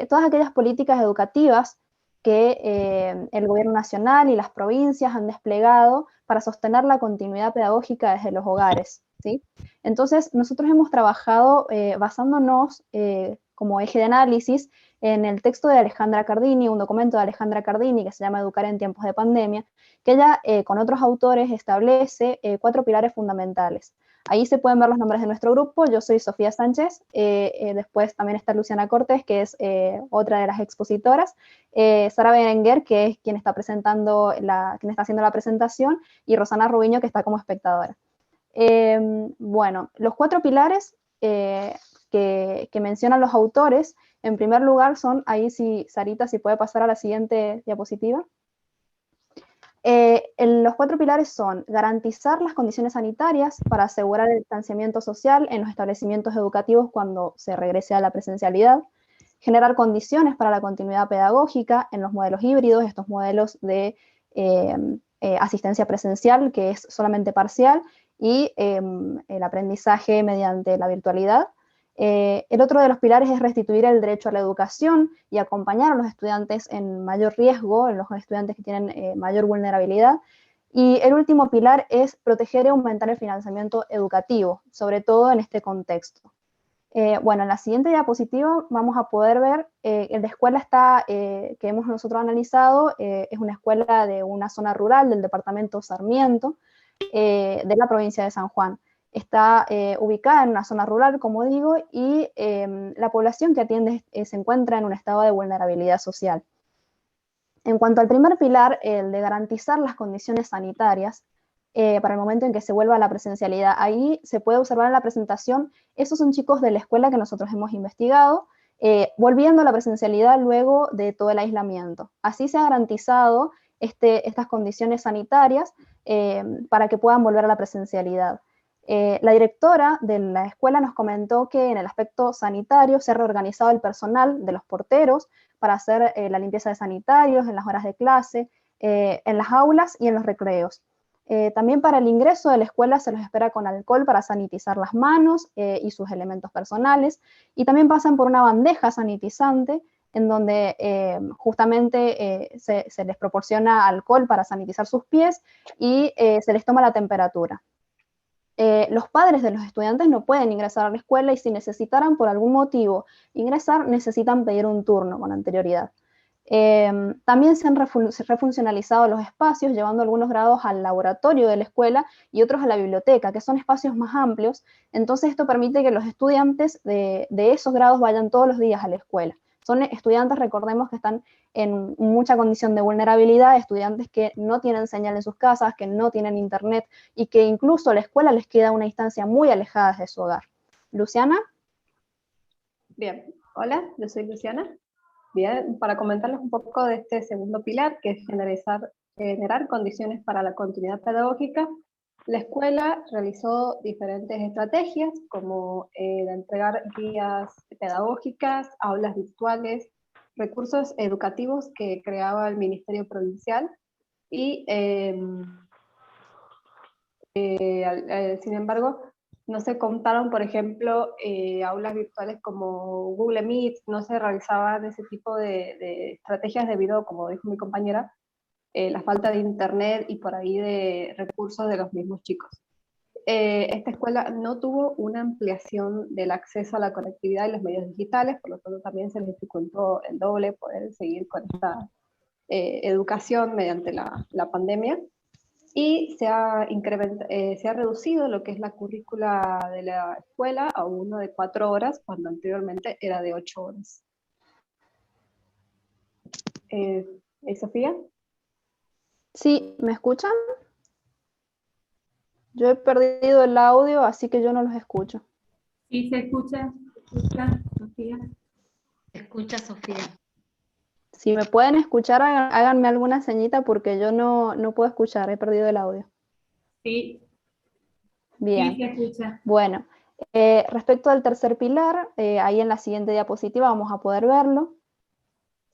todas aquellas políticas educativas que el gobierno nacional y las provincias han desplegado para sostener la continuidad pedagógica desde los hogares, ¿sí? Entonces, nosotros hemos trabajado basándonos como eje de análisis en el texto de Alejandra Cardini, un documento de Alejandra Cardini que se llama Educar en tiempos de pandemia, que ella con otros autores establece 4 pilares fundamentales. Ahí se pueden ver los nombres de nuestro grupo. Yo soy Sofía Sánchez, después también está Luciana Cortés, que es otra de las expositoras, Sara Berenguer, que es quien está haciendo la presentación, y Rosana Rubiño, que está como espectadora. Bueno, los 4 pilares que mencionan los autores, en primer lugar son, ahí sí, Sarita, si puede pasar a la siguiente diapositiva. Los 4 pilares son garantizar las condiciones sanitarias para asegurar el distanciamiento social en los establecimientos educativos cuando se regrese a la presencialidad, generar condiciones para la continuidad pedagógica en los modelos híbridos, estos modelos de asistencia presencial que es solamente parcial, y el aprendizaje mediante la virtualidad. El otro de los pilares es restituir el derecho a la educación y acompañar a los estudiantes en mayor riesgo, en los estudiantes que tienen mayor vulnerabilidad. Y el último pilar es proteger y aumentar el financiamiento educativo, sobre todo en este contexto. Bueno, en la siguiente diapositiva vamos a poder ver la escuela que hemos nosotros analizado, es una escuela de una zona rural del departamento Sarmiento, de la provincia de San Juan. Está ubicada en una zona rural, como digo, y la población que atiende se encuentra en un estado de vulnerabilidad social. En cuanto al primer pilar, el de garantizar las condiciones sanitarias, para el momento en que se vuelva a la presencialidad, ahí se puede observar en la presentación, esos son chicos de la escuela que nosotros hemos investigado, volviendo a la presencialidad luego de todo el aislamiento. Así se ha garantizado estas condiciones sanitarias para que puedan volver a la presencialidad. La directora de la escuela nos comentó que en el aspecto sanitario se ha reorganizado el personal de los porteros para hacer la limpieza de sanitarios en las horas de clase, en las aulas y en los recreos. También para el ingreso de la escuela se los espera con alcohol para sanitizar las manos y sus elementos personales, y también pasan por una bandeja sanitizante en donde justamente se les proporciona alcohol para sanitizar sus pies y se les toma la temperatura. Los padres de los estudiantes no pueden ingresar a la escuela y si necesitaran por algún motivo ingresar, necesitan pedir un turno con anterioridad. También se han refuncionalizado los espacios, llevando algunos grados al laboratorio de la escuela y otros a la biblioteca, que son espacios más amplios. Entonces esto permite que los estudiantes de esos grados vayan todos los días a la escuela. Son estudiantes, recordemos, que están en mucha condición de vulnerabilidad, estudiantes que no tienen señal en sus casas, que no tienen internet y que incluso la escuela les queda a una distancia muy alejada de su hogar. Luciana. Bien, hola, yo soy Luciana. Bien, para comentarles un poco de este segundo pilar, que es generar condiciones para la continuidad pedagógica, la escuela realizó diferentes estrategias, como de entregar guías pedagógicas, aulas virtuales, recursos educativos que creaba el Ministerio Provincial, y Sin embargo, no se contaron, por ejemplo, aulas virtuales como Google Meet, no se realizaban ese tipo de estrategias debido, como dijo mi compañera, la falta de internet y por ahí de recursos de los mismos chicos. Esta escuela no tuvo una ampliación del acceso a la conectividad y los medios digitales, por lo tanto también se les dificultó el doble poder seguir con esta educación mediante la pandemia. Y se ha reducido lo que es la currícula de la escuela a uno de 4 horas, cuando anteriormente era de 8 horas. ¿Sofía? Sí, ¿me escuchan? Yo he perdido el audio, así que yo no los escucho. Sí, se escucha, Sofía. Se escucha, Sofía. Si me pueden escuchar, háganme alguna señita porque yo no puedo escuchar, he perdido el audio. Sí. Bien. Sí, se escucha. Bueno, respecto al tercer pilar, ahí en la siguiente diapositiva vamos a poder verlo.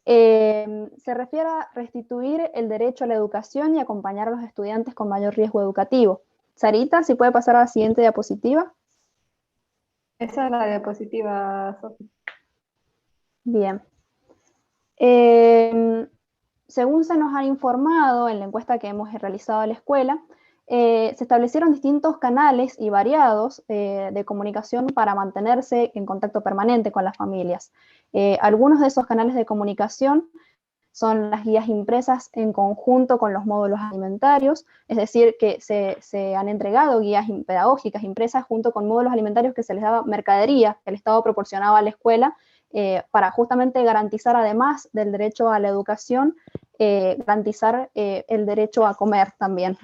Se refiere a restituir el derecho a la educación y acompañar a los estudiantes con mayor riesgo educativo. Sarita, si puede pasar a la siguiente diapositiva. Esa es la diapositiva, Sofía. Bien. Según se nos ha informado en la encuesta que hemos realizado a la escuela, se establecieron distintos canales y variados de comunicación para mantenerse en contacto permanente con las familias. Algunos de esos canales de comunicación son las guías impresas en conjunto con los módulos alimentarios, es decir, que se han entregado guías pedagógicas impresas junto con módulos alimentarios que se les daba mercadería que el Estado proporcionaba a la escuela para justamente garantizar, además del derecho a la educación, garantizar el derecho a comer también.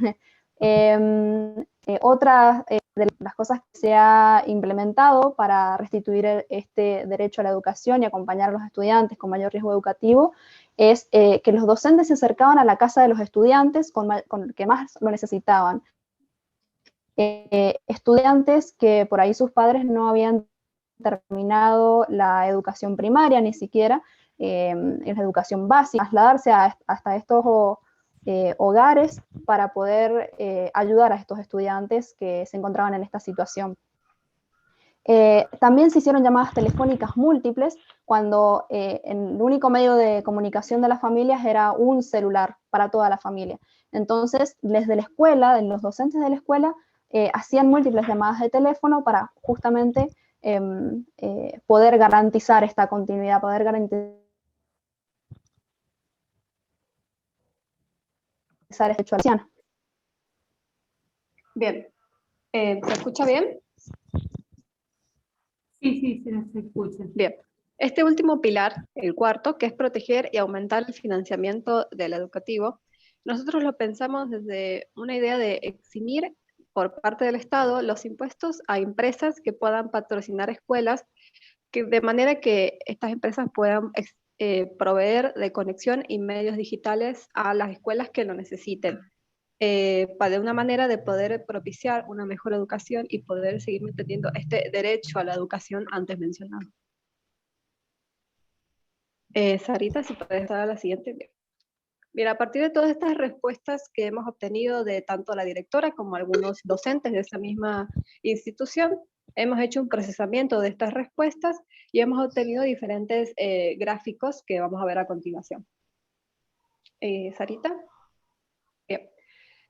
Otra de las cosas que se ha implementado para restituir este derecho a la educación y acompañar a los estudiantes con mayor riesgo educativo es que los docentes se acercaban a la casa de los estudiantes con que más lo necesitaban. Estudiantes que por ahí sus padres no habían terminado la educación primaria ni siquiera, en la educación básica, trasladarse hasta estos hogares para poder ayudar a estos estudiantes que se encontraban en esta situación. También se hicieron llamadas telefónicas múltiples cuando el único medio de comunicación de las familias era un celular para toda la familia. Entonces, desde la escuela, los docentes de la escuela, hacían múltiples llamadas de teléfono para justamente poder garantizar esta continuidad, poder garantizar el derecho a la educación. Bien. ¿Se escucha bien? Sí, se escucha. Bien. Este último pilar, el cuarto, que es proteger y aumentar el financiamiento del educativo, nosotros lo pensamos desde una idea de eximir por parte del Estado los impuestos a empresas que puedan patrocinar escuelas, de manera que estas empresas puedan proveer de conexión y medios digitales a las escuelas que lo necesiten, de una manera de poder propiciar una mejor educación y poder seguir manteniendo este derecho a la educación antes mencionado. Sarita, si puedes dar a la siguiente. Bien, a partir de todas estas respuestas que hemos obtenido de tanto la directora como algunos docentes de esa misma institución, hemos hecho un procesamiento de estas respuestas y hemos obtenido diferentes gráficos que vamos a ver a continuación. Sarita. Bien.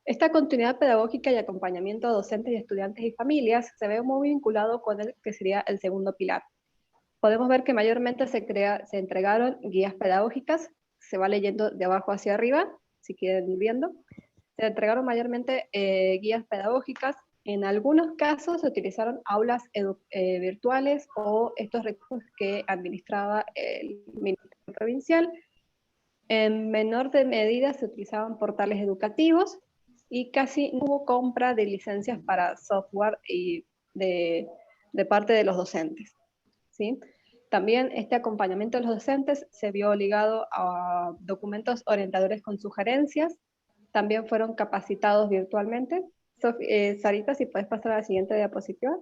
Esta continuidad pedagógica y acompañamiento a docentes y estudiantes y familias se ve muy vinculado con el que sería el segundo pilar. Podemos ver que mayormente se entregaron guías pedagógicas, se va leyendo de abajo hacia arriba, si quieren ir viendo. Se entregaron mayormente guías pedagógicas. En algunos casos se utilizaron aulas virtuales o estos recursos que administraba el Ministerio Provincial. En menor medida se utilizaban portales educativos y casi no hubo compra de licencias para software y de parte de los docentes, ¿sí? También este acompañamiento de los docentes se vio ligado a documentos orientadores con sugerencias, también fueron capacitados virtualmente. Sarita, si puedes pasar a la siguiente diapositiva.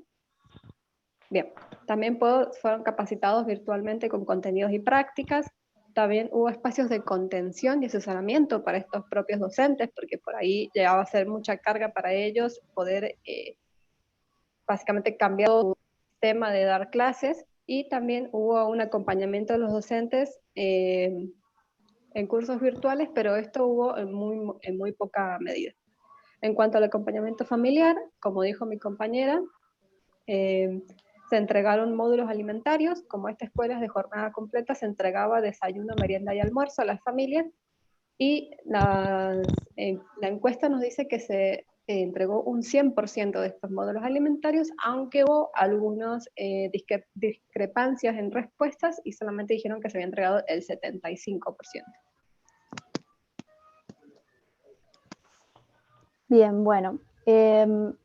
Bien, también fueron capacitados virtualmente con contenidos y prácticas, También hubo espacios de contención y asesoramiento para estos propios docentes, porque por ahí llegaba a ser mucha carga para ellos poder básicamente cambiar su sistema de dar clases, y también hubo un acompañamiento de los docentes en cursos virtuales, pero esto hubo en muy poca medida. En cuanto al acompañamiento familiar, como dijo mi compañera, se entregaron módulos alimentarios. Como esta escuela es de jornada completa, se entregaba desayuno, merienda y almuerzo a las familias, y la encuesta nos dice que se entregó un 100% de estos módulos alimentarios, aunque hubo algunas discrepancias en respuestas y solamente dijeron que se había entregado el 75%. Bien, bueno,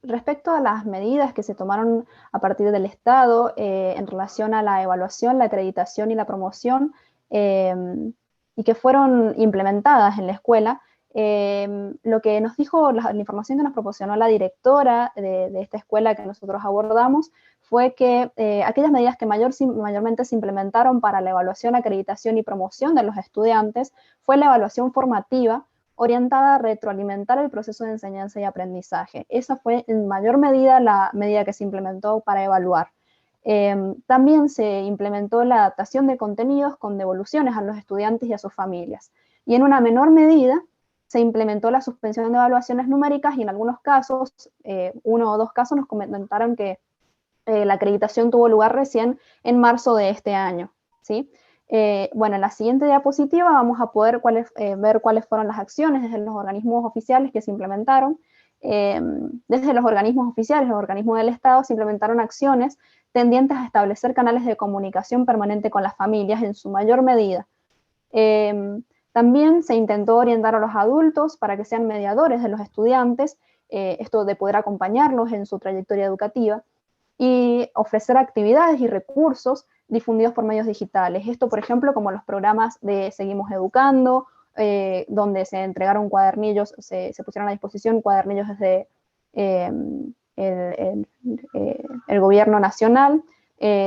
respecto a las medidas que se tomaron a partir del Estado en relación a la evaluación, la acreditación y la promoción, y que fueron implementadas en la escuela, lo que nos dijo, la información que nos proporcionó la directora de esta escuela que nosotros abordamos, fue que aquellas medidas que mayormente se implementaron para la evaluación, acreditación y promoción de los estudiantes fue la evaluación formativa, orientada a retroalimentar el proceso de enseñanza y aprendizaje. Esa fue en mayor medida la medida que se implementó para evaluar. También se implementó la adaptación de contenidos con devoluciones a los estudiantes y a sus familias. Y en una menor medida se implementó la suspensión de evaluaciones numéricas, y en algunos casos, 1 o 2 casos nos comentaron que la acreditación tuvo lugar recién en marzo de este año, ¿sí? Bueno, en la siguiente diapositiva vamos a poder ver cuáles fueron las acciones desde los organismos oficiales que se implementaron. Desde los organismos oficiales, los organismos del Estado, se implementaron acciones tendientes a establecer canales de comunicación permanente con las familias en su mayor medida. También se intentó orientar a los adultos para que sean mediadores de los estudiantes, esto de poder acompañarlos en su trayectoria educativa, y ofrecer actividades y recursos difundidos por medios digitales. Esto, por ejemplo, como los programas de Seguimos Educando, donde se entregaron cuadernillos, se pusieron a disposición cuadernillos desde el gobierno nacional.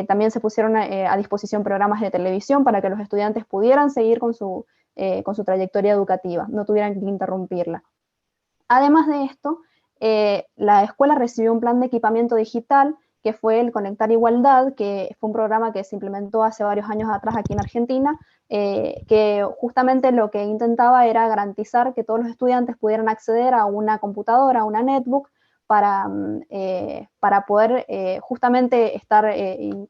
También se pusieron a disposición programas de televisión para que los estudiantes pudieran seguir con su trayectoria educativa, no tuvieran que interrumpirla. Además de esto, la escuela recibió un plan de equipamiento digital, que fue el Conectar Igualdad, que fue un programa que se implementó hace varios años atrás aquí en Argentina, que justamente lo que intentaba era garantizar que todos los estudiantes pudieran acceder a una computadora, a una netbook, para poder justamente estar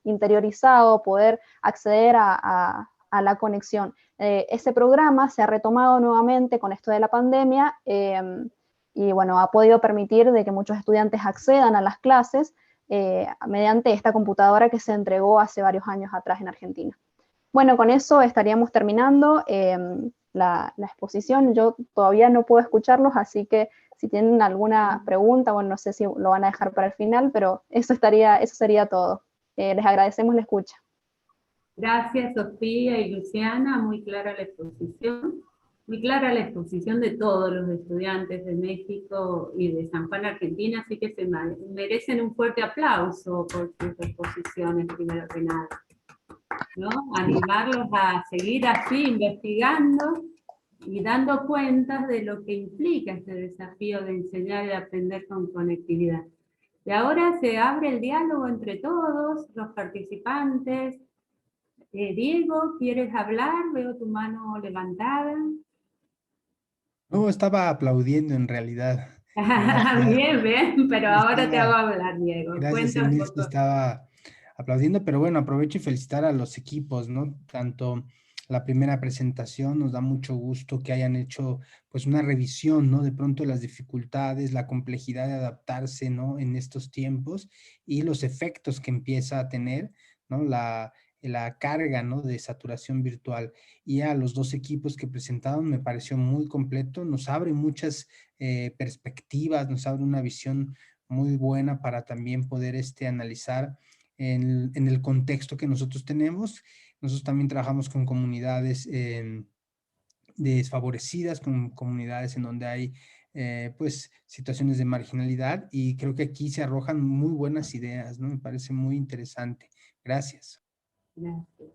interiorizado, poder acceder a la conexión. Ese programa se ha retomado nuevamente con esto de la pandemia, y bueno, ha podido permitir de que muchos estudiantes accedan a las clases mediante esta computadora que se entregó hace varios años atrás en Argentina. Bueno, con eso estaríamos terminando la exposición. Yo todavía no puedo escucharlos, así que si tienen alguna pregunta, bueno, no sé si lo van a dejar para el final, pero eso sería todo. Les agradecemos la escucha. Gracias, Sofía y Luciana, muy clara la exposición. Muy clara la exposición de todos los estudiantes de México y de San Juan, Argentina, así que se merecen un fuerte aplauso por sus exposiciones, primero que nada, ¿no? Animarlos a seguir así, investigando y dando cuentas de lo que implica este desafío de enseñar y aprender con conectividad. Y ahora se abre el diálogo entre todos los participantes. Diego, ¿quieres hablar? Veo tu mano levantada. No, estaba aplaudiendo en realidad. Bien, bien, pero ahora te hago hablar, Diego. Gracias, Inés, estaba aplaudiendo, pero bueno, aprovecho y felicitar a los equipos, ¿no? Tanto la primera presentación, nos da mucho gusto que hayan hecho pues una revisión, ¿no? De pronto las dificultades, la complejidad de adaptarse, ¿no? En estos tiempos y los efectos que empieza a tener, ¿no? La carga, ¿no? De saturación virtual. Y a los dos equipos que presentaron me pareció muy completo, nos abre muchas perspectivas, nos abre una visión muy buena para también poder analizar en el contexto que nosotros tenemos. Nosotros también trabajamos con comunidades desfavorecidas, con comunidades en donde hay pues situaciones de marginalidad, y creo que aquí se arrojan muy buenas ideas, ¿no? Me parece muy interesante. Gracias. Gracias.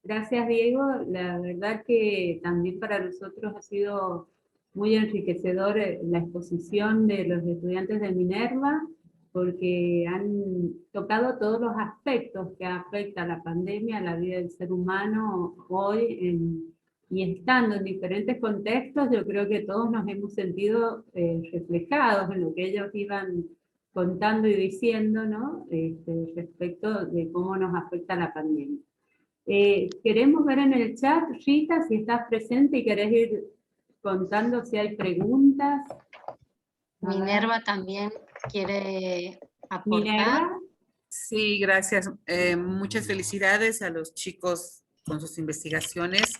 Gracias, Diego. La verdad que también para nosotros ha sido muy enriquecedor la exposición de los estudiantes de Minerva, porque han tocado todos los aspectos que afecta la pandemia a la vida del ser humano hoy, y estando en diferentes contextos, yo creo que todos nos hemos sentido reflejados en lo que ellos iban contando y diciendo, ¿no? Respecto de cómo nos afecta la pandemia. Queremos ver en el chat, Rita, si estás presente y querés ir contando si hay preguntas. Minerva también quiere aportar. Minerva. Sí, gracias. Muchas felicidades a los chicos con sus investigaciones.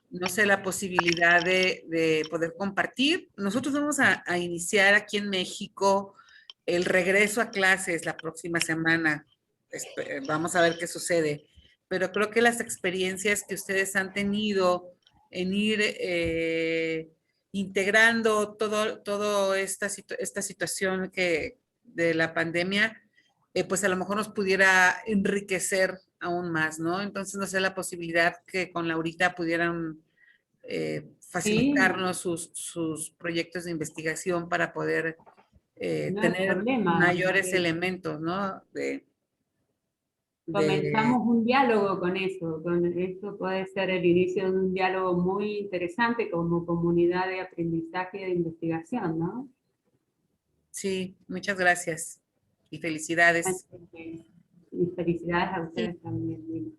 No sé la posibilidad de poder compartir. Nosotros vamos a iniciar aquí en México el regreso a clases la próxima semana. Vamos a ver qué sucede. Pero creo que las experiencias que ustedes han tenido en ir integrando toda esta situación de la pandemia, pues a lo mejor nos pudiera enriquecer aún más, ¿no? Entonces, no sé la posibilidad que con Laurita pudieran facilitarnos sus proyectos de investigación para poder tener mayores elementos, ¿no? Comenzamos un diálogo con eso, esto puede ser el inicio de un diálogo muy interesante como comunidad de aprendizaje y de investigación, ¿no? Sí, muchas gracias y felicidades. Y felicidades a ustedes también.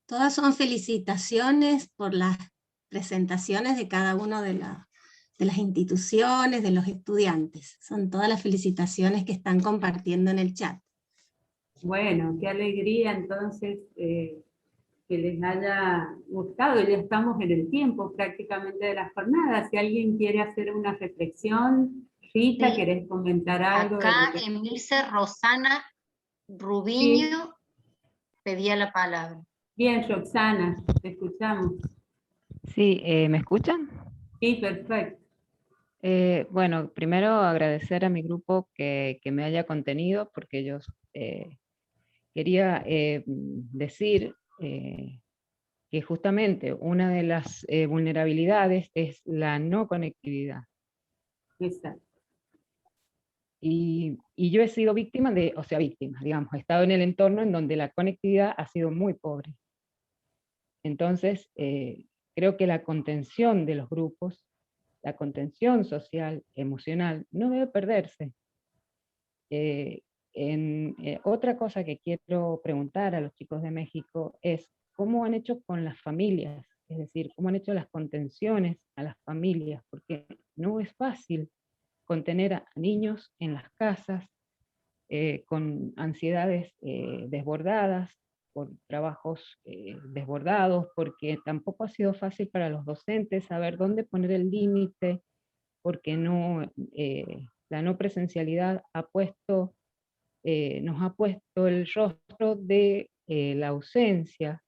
Todas son felicitaciones por las presentaciones de cada una de las instituciones, de los estudiantes. Son todas las felicitaciones que están compartiendo en el chat. Bueno, qué alegría entonces que les haya gustado. Ya estamos en el tiempo prácticamente de las jornadas. Si alguien quiere hacer una reflexión, Rita, ¿querés comentar algo? Acá Emilce Rosana Rubiño pedía la palabra. Bien, Roxana, te escuchamos. Sí, ¿me escuchan? Sí, perfecto. Bueno, primero agradecer a mi grupo que me haya contenido, porque yo quería decir que justamente una de las vulnerabilidades es la no conectividad. Exacto. Y yo he sido víctima digamos, he estado en el entorno en donde la conectividad ha sido muy pobre. Entonces, creo que la contención de los grupos, la contención social, emocional, no debe perderse. Otra cosa que quiero preguntar a los chicos de México es cómo han hecho con las familias, es decir, cómo han hecho las contenciones a las familias, porque no es fácil contener a niños en las casas con ansiedades desbordadas, por trabajos desbordados, porque tampoco ha sido fácil para los docentes saber dónde poner el límite, porque la no presencialidad nos ha puesto el rostro de la ausencia,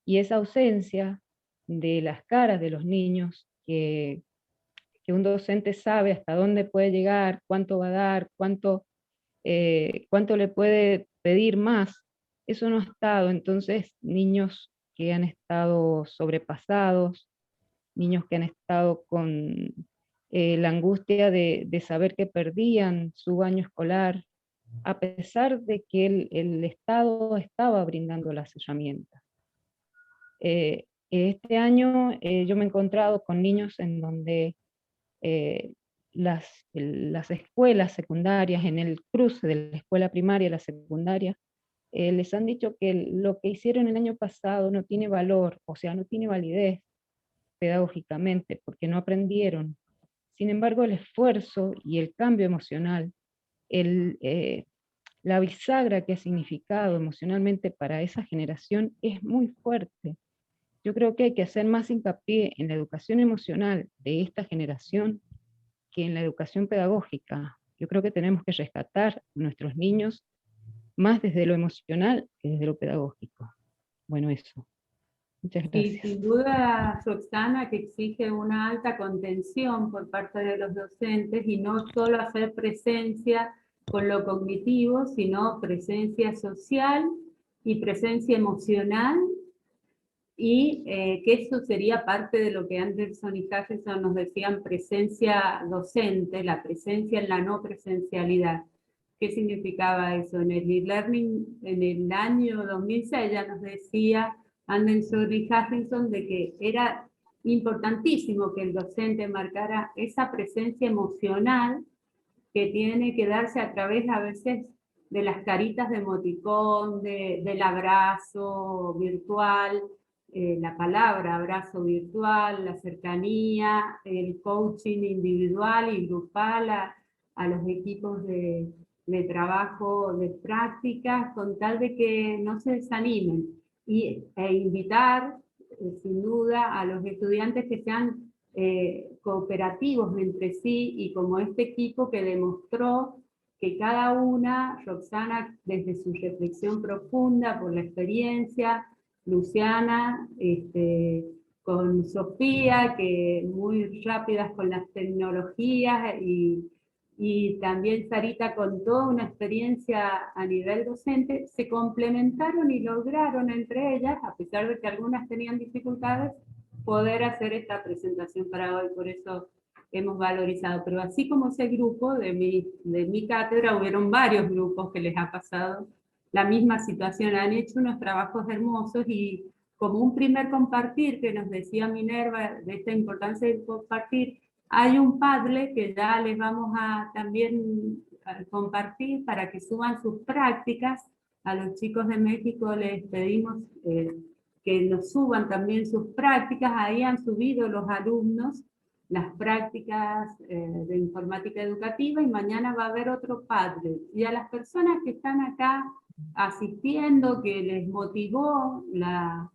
y esa ausencia de las caras de los niños, que un docente sabe hasta dónde puede llegar, cuánto va a dar, cuánto le puede pedir más, eso no ha estado. Entonces, niños que han estado sobrepasados, niños que han estado con la angustia de saber que perdían su año escolar, a pesar de que el Estado estaba brindando las herramientas. Este año yo me he encontrado con niños en donde las escuelas secundarias, en el cruce de la escuela primaria y la secundaria, les han dicho que lo que hicieron el año pasado no tiene valor, o sea, no tiene validez pedagógicamente, porque no aprendieron. Sin embargo, el esfuerzo y el cambio emocional, la bisagra que ha significado emocionalmente para esa generación es muy fuerte. Yo creo que hay que hacer más hincapié en la educación emocional de esta generación que en la educación pedagógica. Yo creo que tenemos que rescatar a nuestros niños más desde lo emocional que desde lo pedagógico. Bueno, eso. Muchas gracias. Y sin duda, Roxana, que exige una alta contención por parte de los docentes y no solo hacer presencia con lo cognitivo, sino presencia social y presencia emocional y que eso sería parte de lo que Anderson y Harrison nos decían, presencia docente, la presencia en la no presencialidad. ¿Qué significaba eso? En el e-learning, en el año 2006 ya nos decía Anderson y Harrison de que era importantísimo que el docente marcara esa presencia emocional que tiene que darse a través a veces de las caritas de emoticón, del abrazo virtual, la palabra abrazo virtual, la cercanía, el coaching individual y grupal a los equipos de trabajo, de prácticas, con tal de que no se desanimen, e invitar sin duda a los estudiantes que sean cooperativos entre sí, y como este equipo que demostró que cada una, Roxana desde su reflexión profunda por la experiencia, Luciana con Sofía, que muy rápidas con las tecnologías, y también Sarita con toda una experiencia a nivel docente, se complementaron y lograron entre ellas, a pesar de que algunas tenían dificultades, poder hacer esta presentación para hoy. Por eso hemos valorizado. Pero así como ese grupo de mi cátedra, hubieron varios grupos que les ha pasado la misma situación. Han hecho unos trabajos hermosos, y como un primer compartir que nos decía Minerva de esta importancia de compartir, hay un Padlet que ya les vamos a también compartir para que suban sus prácticas. A los chicos de México les pedimos que nos suban también sus prácticas. Ahí han subido los alumnos las prácticas de informática educativa, y mañana va a haber otro Padlet. Y a las personas que están acá asistiendo, que les motivó la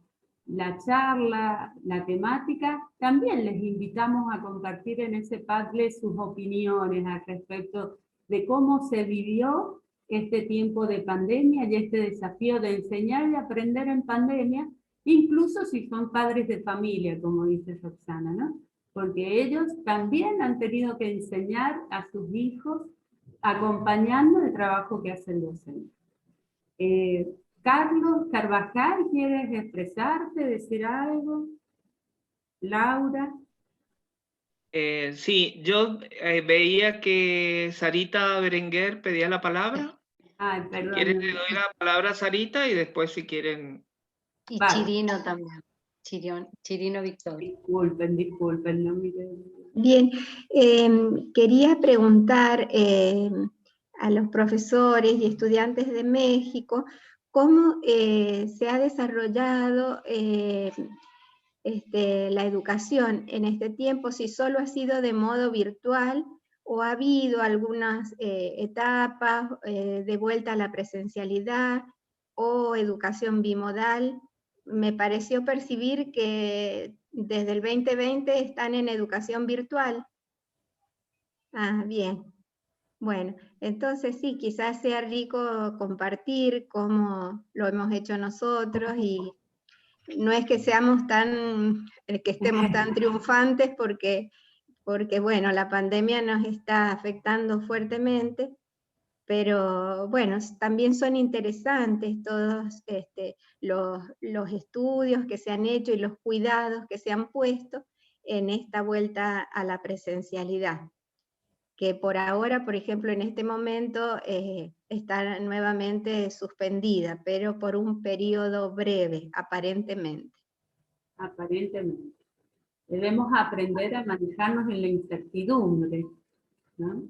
charla, la temática, también les invitamos a compartir en ese Padlet sus opiniones al respecto de cómo se vivió este tiempo de pandemia y este desafío de enseñar y aprender en pandemia, incluso si son padres de familia, como dice Roxana, ¿no? Porque ellos también han tenido que enseñar a sus hijos acompañando el trabajo que hace el docente. Carlos Carvajal, ¿quieres expresarte, decir algo? Laura. Sí, yo veía que Sarita Berenguer pedía la palabra. Ay, perdón. Si quieren le doy la palabra a Sarita y después si quieren... Y vale. Chirino también. Chirino Victoria. Disculpen, no miren. Bien, quería preguntar a los profesores y estudiantes de México cómo se ha desarrollado la educación en este tiempo, si solo ha sido de modo virtual o ha habido algunas etapas de vuelta a la presencialidad o educación bimodal. Me pareció percibir que desde el 2020 están en educación virtual. Ah, bien. Bueno, entonces sí, quizás sea rico compartir cómo lo hemos hecho nosotros, y no es que estemos tan triunfantes porque bueno, la pandemia nos está afectando fuertemente, pero bueno, también son interesantes todos los estudios que se han hecho y los cuidados que se han puesto en esta vuelta a la presencialidad, que por ahora, por ejemplo, en este momento está nuevamente suspendida, pero por un periodo breve, aparentemente. Aparentemente. Debemos aprender a manejarnos en la incertidumbre, ¿no?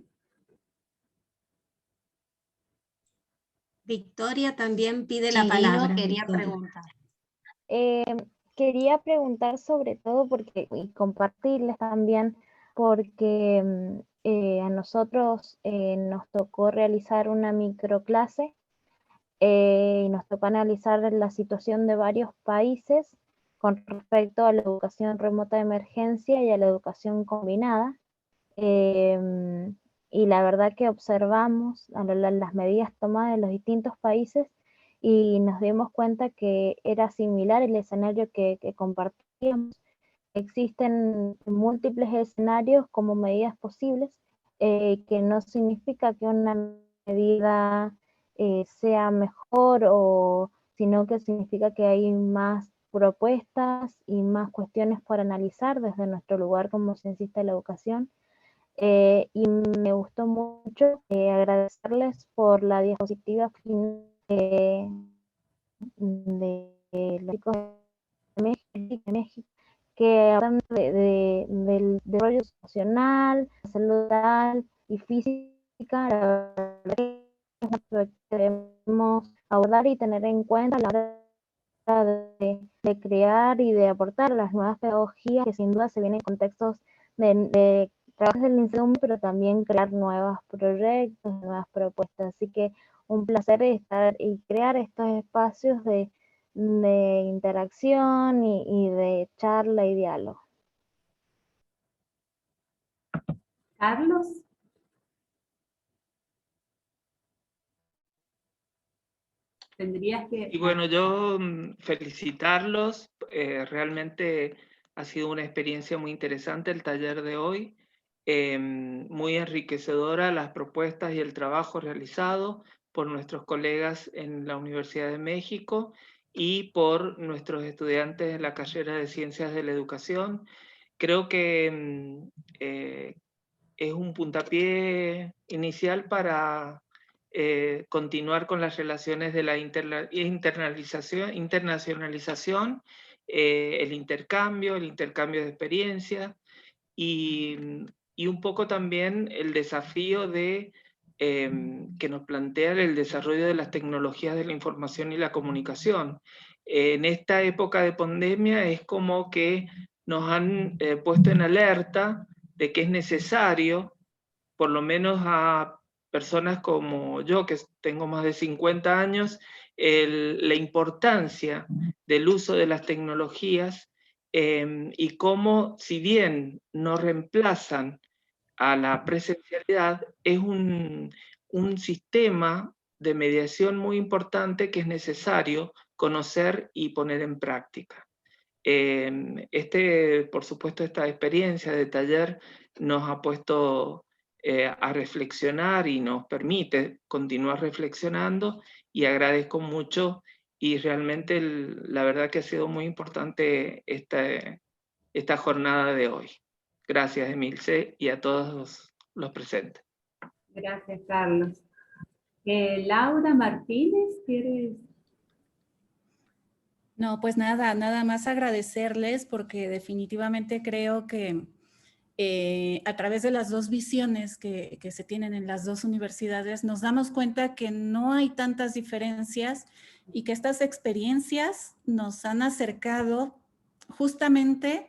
Victoria también pide la palabra. Quería preguntar. Quería preguntar sobre todo y compartirles también, porque a nosotros nos tocó realizar una microclase y nos tocó analizar la situación de varios países con respecto a la educación remota de emergencia y a la educación combinada. Y la verdad que observamos las medidas tomadas en los distintos países y nos dimos cuenta que era similar el escenario que compartíamos. Existen múltiples escenarios como medidas posibles, que no significa que una medida sea mejor, sino que significa que hay más propuestas y más cuestiones por analizar desde nuestro lugar como ciencista de la educación. Y me gustó mucho agradecerles por la diapositiva final de los chicos de México, que hablan del desarrollo emocional, salud mental y física. La verdad que es algo que debemos abordar y tener en cuenta a la hora de crear y de aportar las nuevas pedagogías, que sin duda se vienen en contextos de trabajos del INSEUM, pero también crear nuevos proyectos, nuevas propuestas. Así que un placer estar y crear estos espacios de interacción y de charla y diálogo. Carlos. Tendrías que... Y bueno, yo felicitarlos, realmente ha sido una experiencia muy interesante el taller de hoy, muy enriquecedora las propuestas y el trabajo realizado por nuestros colegas en la Universidad de México y por nuestros estudiantes en la carrera de Ciencias de la Educación. Creo que es un puntapié inicial para continuar con las relaciones de la internacionalización, el intercambio de experiencias y un poco también el desafío de que nos plantea el desarrollo de las tecnologías de la información y la comunicación. En esta época de pandemia es como que nos han puesto en alerta de que es necesario, por lo menos a personas como yo, que tengo más de 50 años, la importancia del uso de las tecnologías y cómo, si bien no reemplazan a la presencialidad, es un sistema de mediación muy importante que es necesario conocer y poner en práctica. Por supuesto, esta experiencia de taller nos ha puesto a reflexionar y nos permite continuar reflexionando, y agradezco mucho, y realmente la verdad que ha sido muy importante esta jornada de hoy. Gracias, Emilce, y a todos los presentes. Gracias, Carlos. Laura Martínez, ¿quieres? No, pues nada más agradecerles, porque definitivamente creo que a través de las dos visiones que se tienen en las dos universidades, nos damos cuenta que no hay tantas diferencias y que estas experiencias nos han acercado justamente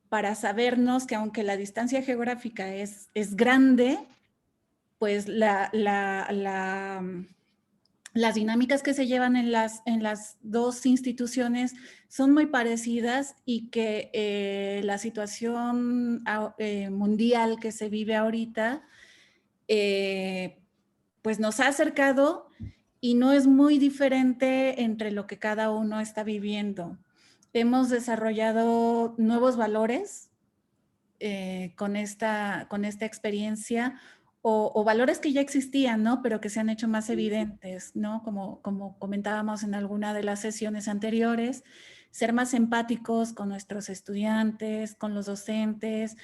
para sabernos que, aunque la distancia geográfica es grande, pues las dinámicas que se llevan en las dos instituciones son muy parecidas, y que la situación mundial que se vive ahorita pues nos ha acercado, y no es muy diferente entre lo que cada uno está viviendo. Hemos desarrollado nuevos valores con esta experiencia, o valores que ya existían, ¿no? Pero que se han hecho más evidentes, ¿no? Como comentábamos en alguna de las sesiones anteriores, ser más empáticos con nuestros estudiantes, con los docentes,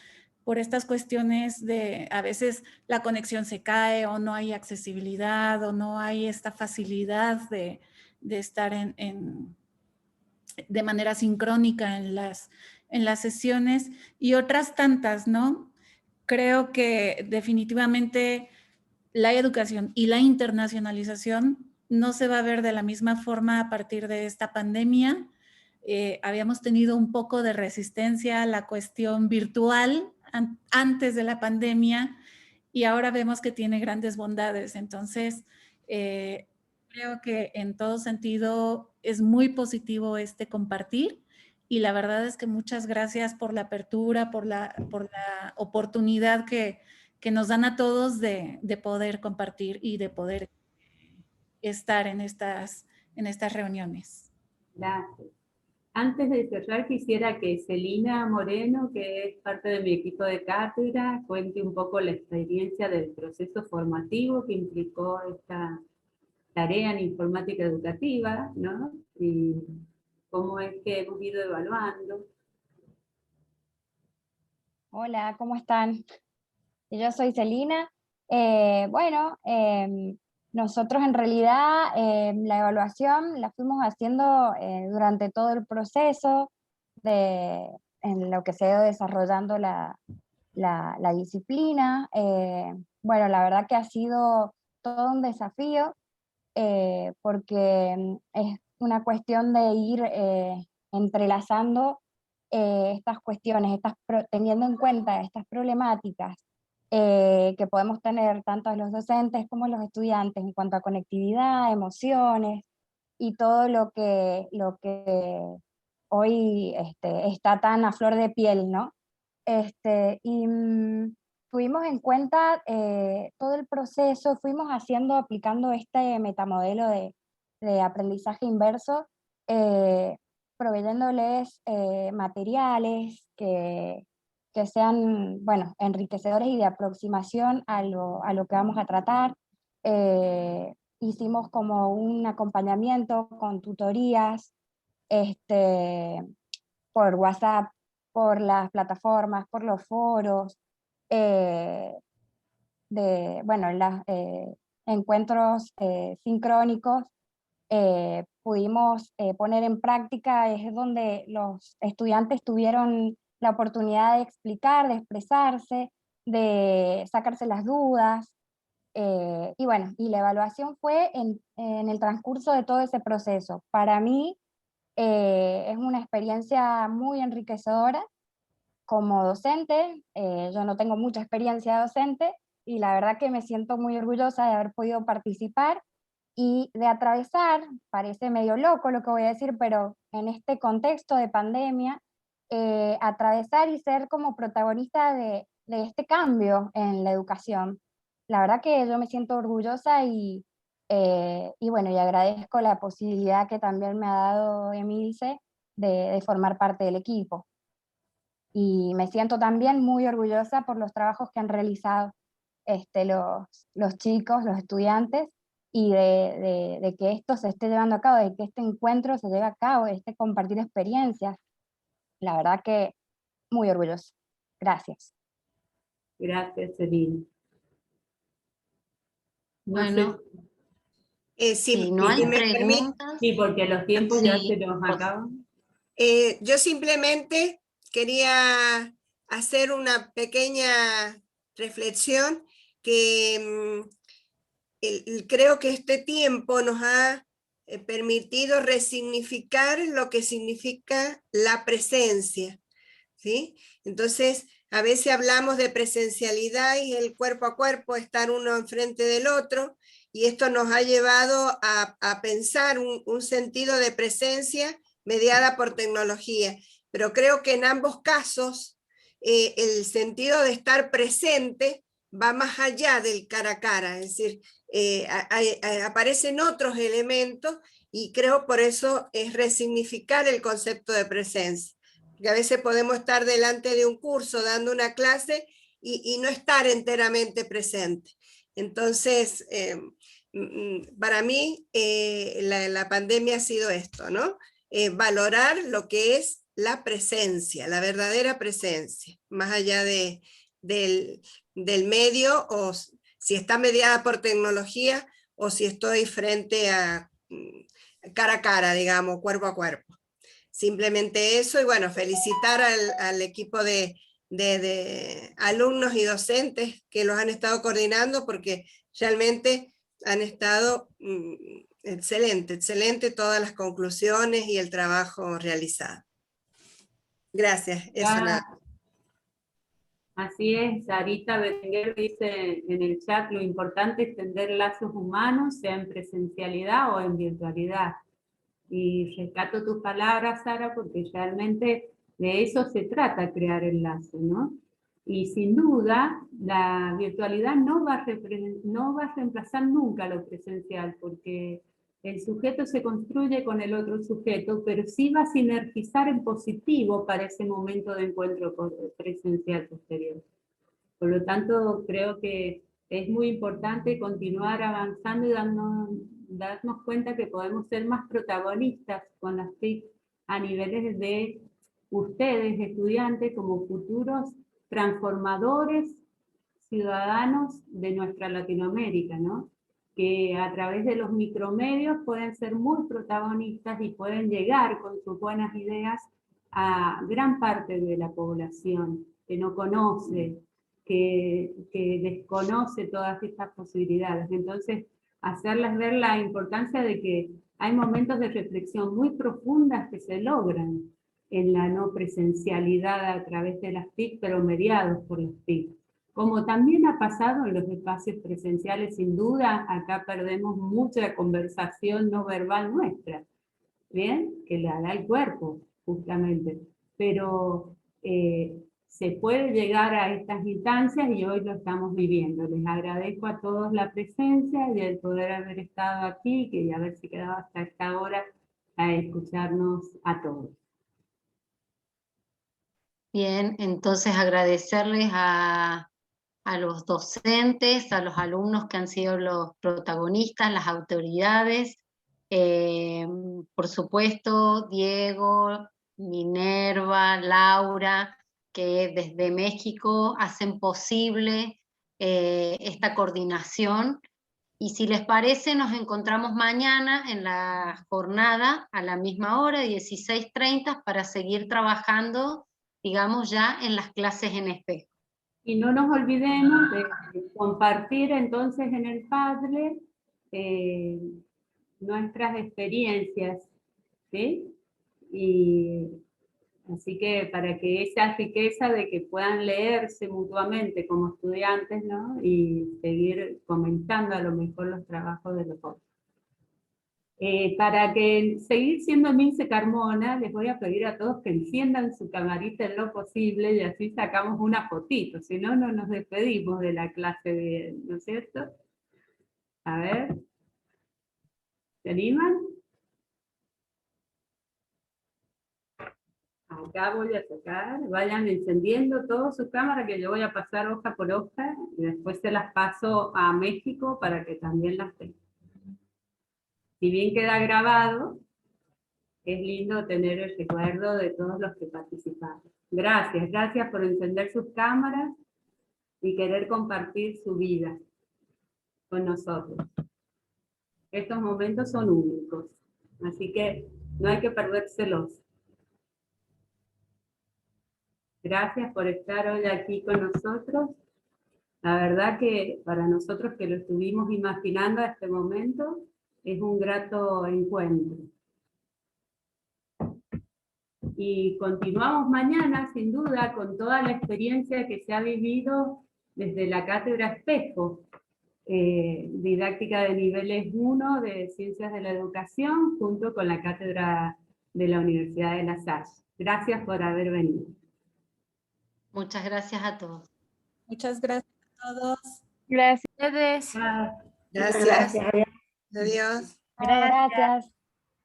por estas cuestiones de a veces la conexión se cae, o no hay accesibilidad, o no hay esta facilidad de estar de manera sincrónica en las sesiones, y otras tantas, ¿no? Creo que definitivamente la educación y la internacionalización no se va a ver de la misma forma a partir de esta pandemia. Habíamos tenido un poco de resistencia a la cuestión virtual antes de la pandemia, y ahora vemos que tiene grandes bondades. Entonces, creo que en todo sentido es muy positivo este compartir, y la verdad es que muchas gracias por la apertura, por la oportunidad que nos dan a todos de poder compartir y de poder estar en estas reuniones. Gracias. Antes de cerrar, quisiera que Celina Moreno, que es parte de mi equipo de cátedra, cuente un poco la experiencia del proceso formativo que implicó esta tarea en informática educativa, ¿no? Y cómo es que hemos ido evaluando. Hola, ¿cómo están? Yo soy Celina. Nosotros en realidad la evaluación la fuimos haciendo durante todo el proceso en lo que se ha ido desarrollando la disciplina. La verdad que ha sido todo un desafío porque es una cuestión de ir entrelazando estas cuestiones, teniendo en cuenta estas problemáticas que podemos tener tanto los docentes como los estudiantes en cuanto a conectividad, emociones y todo lo que hoy está tan a flor de piel, ¿no? Tuvimos en cuenta todo el proceso, fuimos aplicando este metamodelo de aprendizaje inverso, proveyéndoles materiales que sean, enriquecedores y de aproximación a lo que vamos a tratar. Hicimos como un acompañamiento con tutorías por WhatsApp, por las plataformas, por los foros, encuentros sincrónicos. Pudimos poner en práctica, es donde los estudiantes tuvieron la oportunidad de explicar, de expresarse, de sacarse las dudas, y la evaluación fue en el transcurso de todo ese proceso. Para mí es una experiencia muy enriquecedora como docente. Yo no tengo mucha experiencia docente y la verdad que me siento muy orgullosa de haber podido participar y de atravesar, parece medio loco lo que voy a decir, pero en este contexto de pandemia, atravesar y ser como protagonista de este cambio en la educación. La verdad que yo me siento orgullosa y agradezco la posibilidad que también me ha dado Emilce de formar parte del equipo. Y me siento también muy orgullosa por los trabajos que han realizado los chicos, los estudiantes, y de que esto se esté llevando a cabo, de que este encuentro se lleve a cabo, este compartir experiencias. La verdad que muy orgullosa. Gracias. Gracias, Celina. Bueno, si no hay me preguntas. Sí, porque los tiempos ya se nos acaban. Yo simplemente quería hacer una pequeña reflexión que creo que este tiempo nos ha permitido resignificar lo que significa la presencia, ¿sí? Entonces, a veces hablamos de presencialidad y el cuerpo a cuerpo, estar uno enfrente del otro, y esto nos ha llevado a pensar un sentido de presencia mediada por tecnología. Pero creo que en ambos casos el sentido de estar presente va más allá del cara a cara, es decir, aparecen otros elementos, y creo por eso es resignificar el concepto de presencia. Porque a veces podemos estar delante de un curso dando una clase y no estar enteramente presente. Entonces, para mí la pandemia ha sido esto, ¿no? Valorar lo que es la presencia, la verdadera presencia, más allá del medio, o si está mediada por tecnología, o si estoy frente a cara a cara, digamos, cuerpo a cuerpo. Simplemente eso, y bueno, felicitar al equipo de alumnos y docentes que los han estado coordinando, porque realmente han estado excelente todas las conclusiones y el trabajo realizado. Gracias, eso nada. Así es, Sarita Berenguer dice en el chat: lo importante es tender lazos humanos, sea en presencialidad o en virtualidad. Y rescato tus palabras, Sara, porque realmente de eso se trata, crear el lazo, ¿no? Y sin duda, la virtualidad no va a reemplazar nunca lo presencial, porque el sujeto se construye con el otro sujeto, pero sí va a sinergizar en positivo para ese momento de encuentro presencial posterior. Por lo tanto, creo que es muy importante continuar avanzando y darnos cuenta que podemos ser más protagonistas con las TIC a niveles de ustedes, estudiantes, como futuros transformadores ciudadanos de nuestra Latinoamérica, ¿no? Que a través de los micromedios pueden ser muy protagonistas y pueden llegar con sus buenas ideas a gran parte de la población que no conoce, que desconoce todas estas posibilidades. Entonces, hacerles ver la importancia de que hay momentos de reflexión muy profundas que se logran en la no presencialidad a través de las TIC, pero mediados por las TIC. Como también ha pasado en los espacios presenciales, sin duda, acá perdemos mucha conversación no verbal nuestra, ¿bien? Que la da el cuerpo, justamente. Pero se puede llegar a estas instancias y hoy lo estamos viviendo. Les agradezco a todos la presencia y el poder haber estado aquí y haberse quedado hasta esta hora a escucharnos a todos. Bien, entonces agradecerles a los docentes, a los alumnos que han sido los protagonistas, las autoridades, por supuesto Diego, Minerva, Laura, que desde México hacen posible esta coordinación. Y si les parece, nos encontramos mañana en la jornada a la misma hora, 16:30, para seguir trabajando, digamos, ya en las clases en espejo. Y no nos olvidemos de compartir entonces en el Padlet nuestras experiencias, ¿sí? Y así que para que esa riqueza de que puedan leerse mutuamente como estudiantes, ¿no? Y seguir comentando a lo mejor los trabajos de los otros. Para que seguir siendo Milce Carmona, les voy a pedir a todos que enciendan su camarita en lo posible y así sacamos una fotito, si no, no nos despedimos de la clase, ¿no es cierto? A ver, ¿se animan? Acá voy a sacar, vayan encendiendo todas sus cámaras que yo voy a pasar hoja por hoja y después se las paso a México para que también las tengan. Si bien queda grabado, es lindo tener el recuerdo de todos los que participaron. Gracias, gracias por encender sus cámaras y querer compartir su vida con nosotros. Estos momentos son únicos, así que no hay que perdérselos. Gracias por estar hoy aquí con nosotros. La verdad que para nosotros que lo estuvimos imaginando a este momento, es un grato encuentro. Y continuamos mañana, sin duda, con toda la experiencia que se ha vivido desde la Cátedra Espejo, didáctica de niveles 1 de Ciencias de la Educación, junto con la Cátedra de la Universidad de La Salle. Gracias por haber venido. Muchas gracias a todos. Muchas gracias a todos. Gracias. Gracias. Gracias. Adiós. Gracias.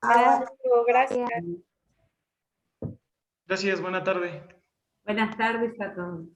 Gracias. Gracias, buena tarde. Buenas tardes a todos.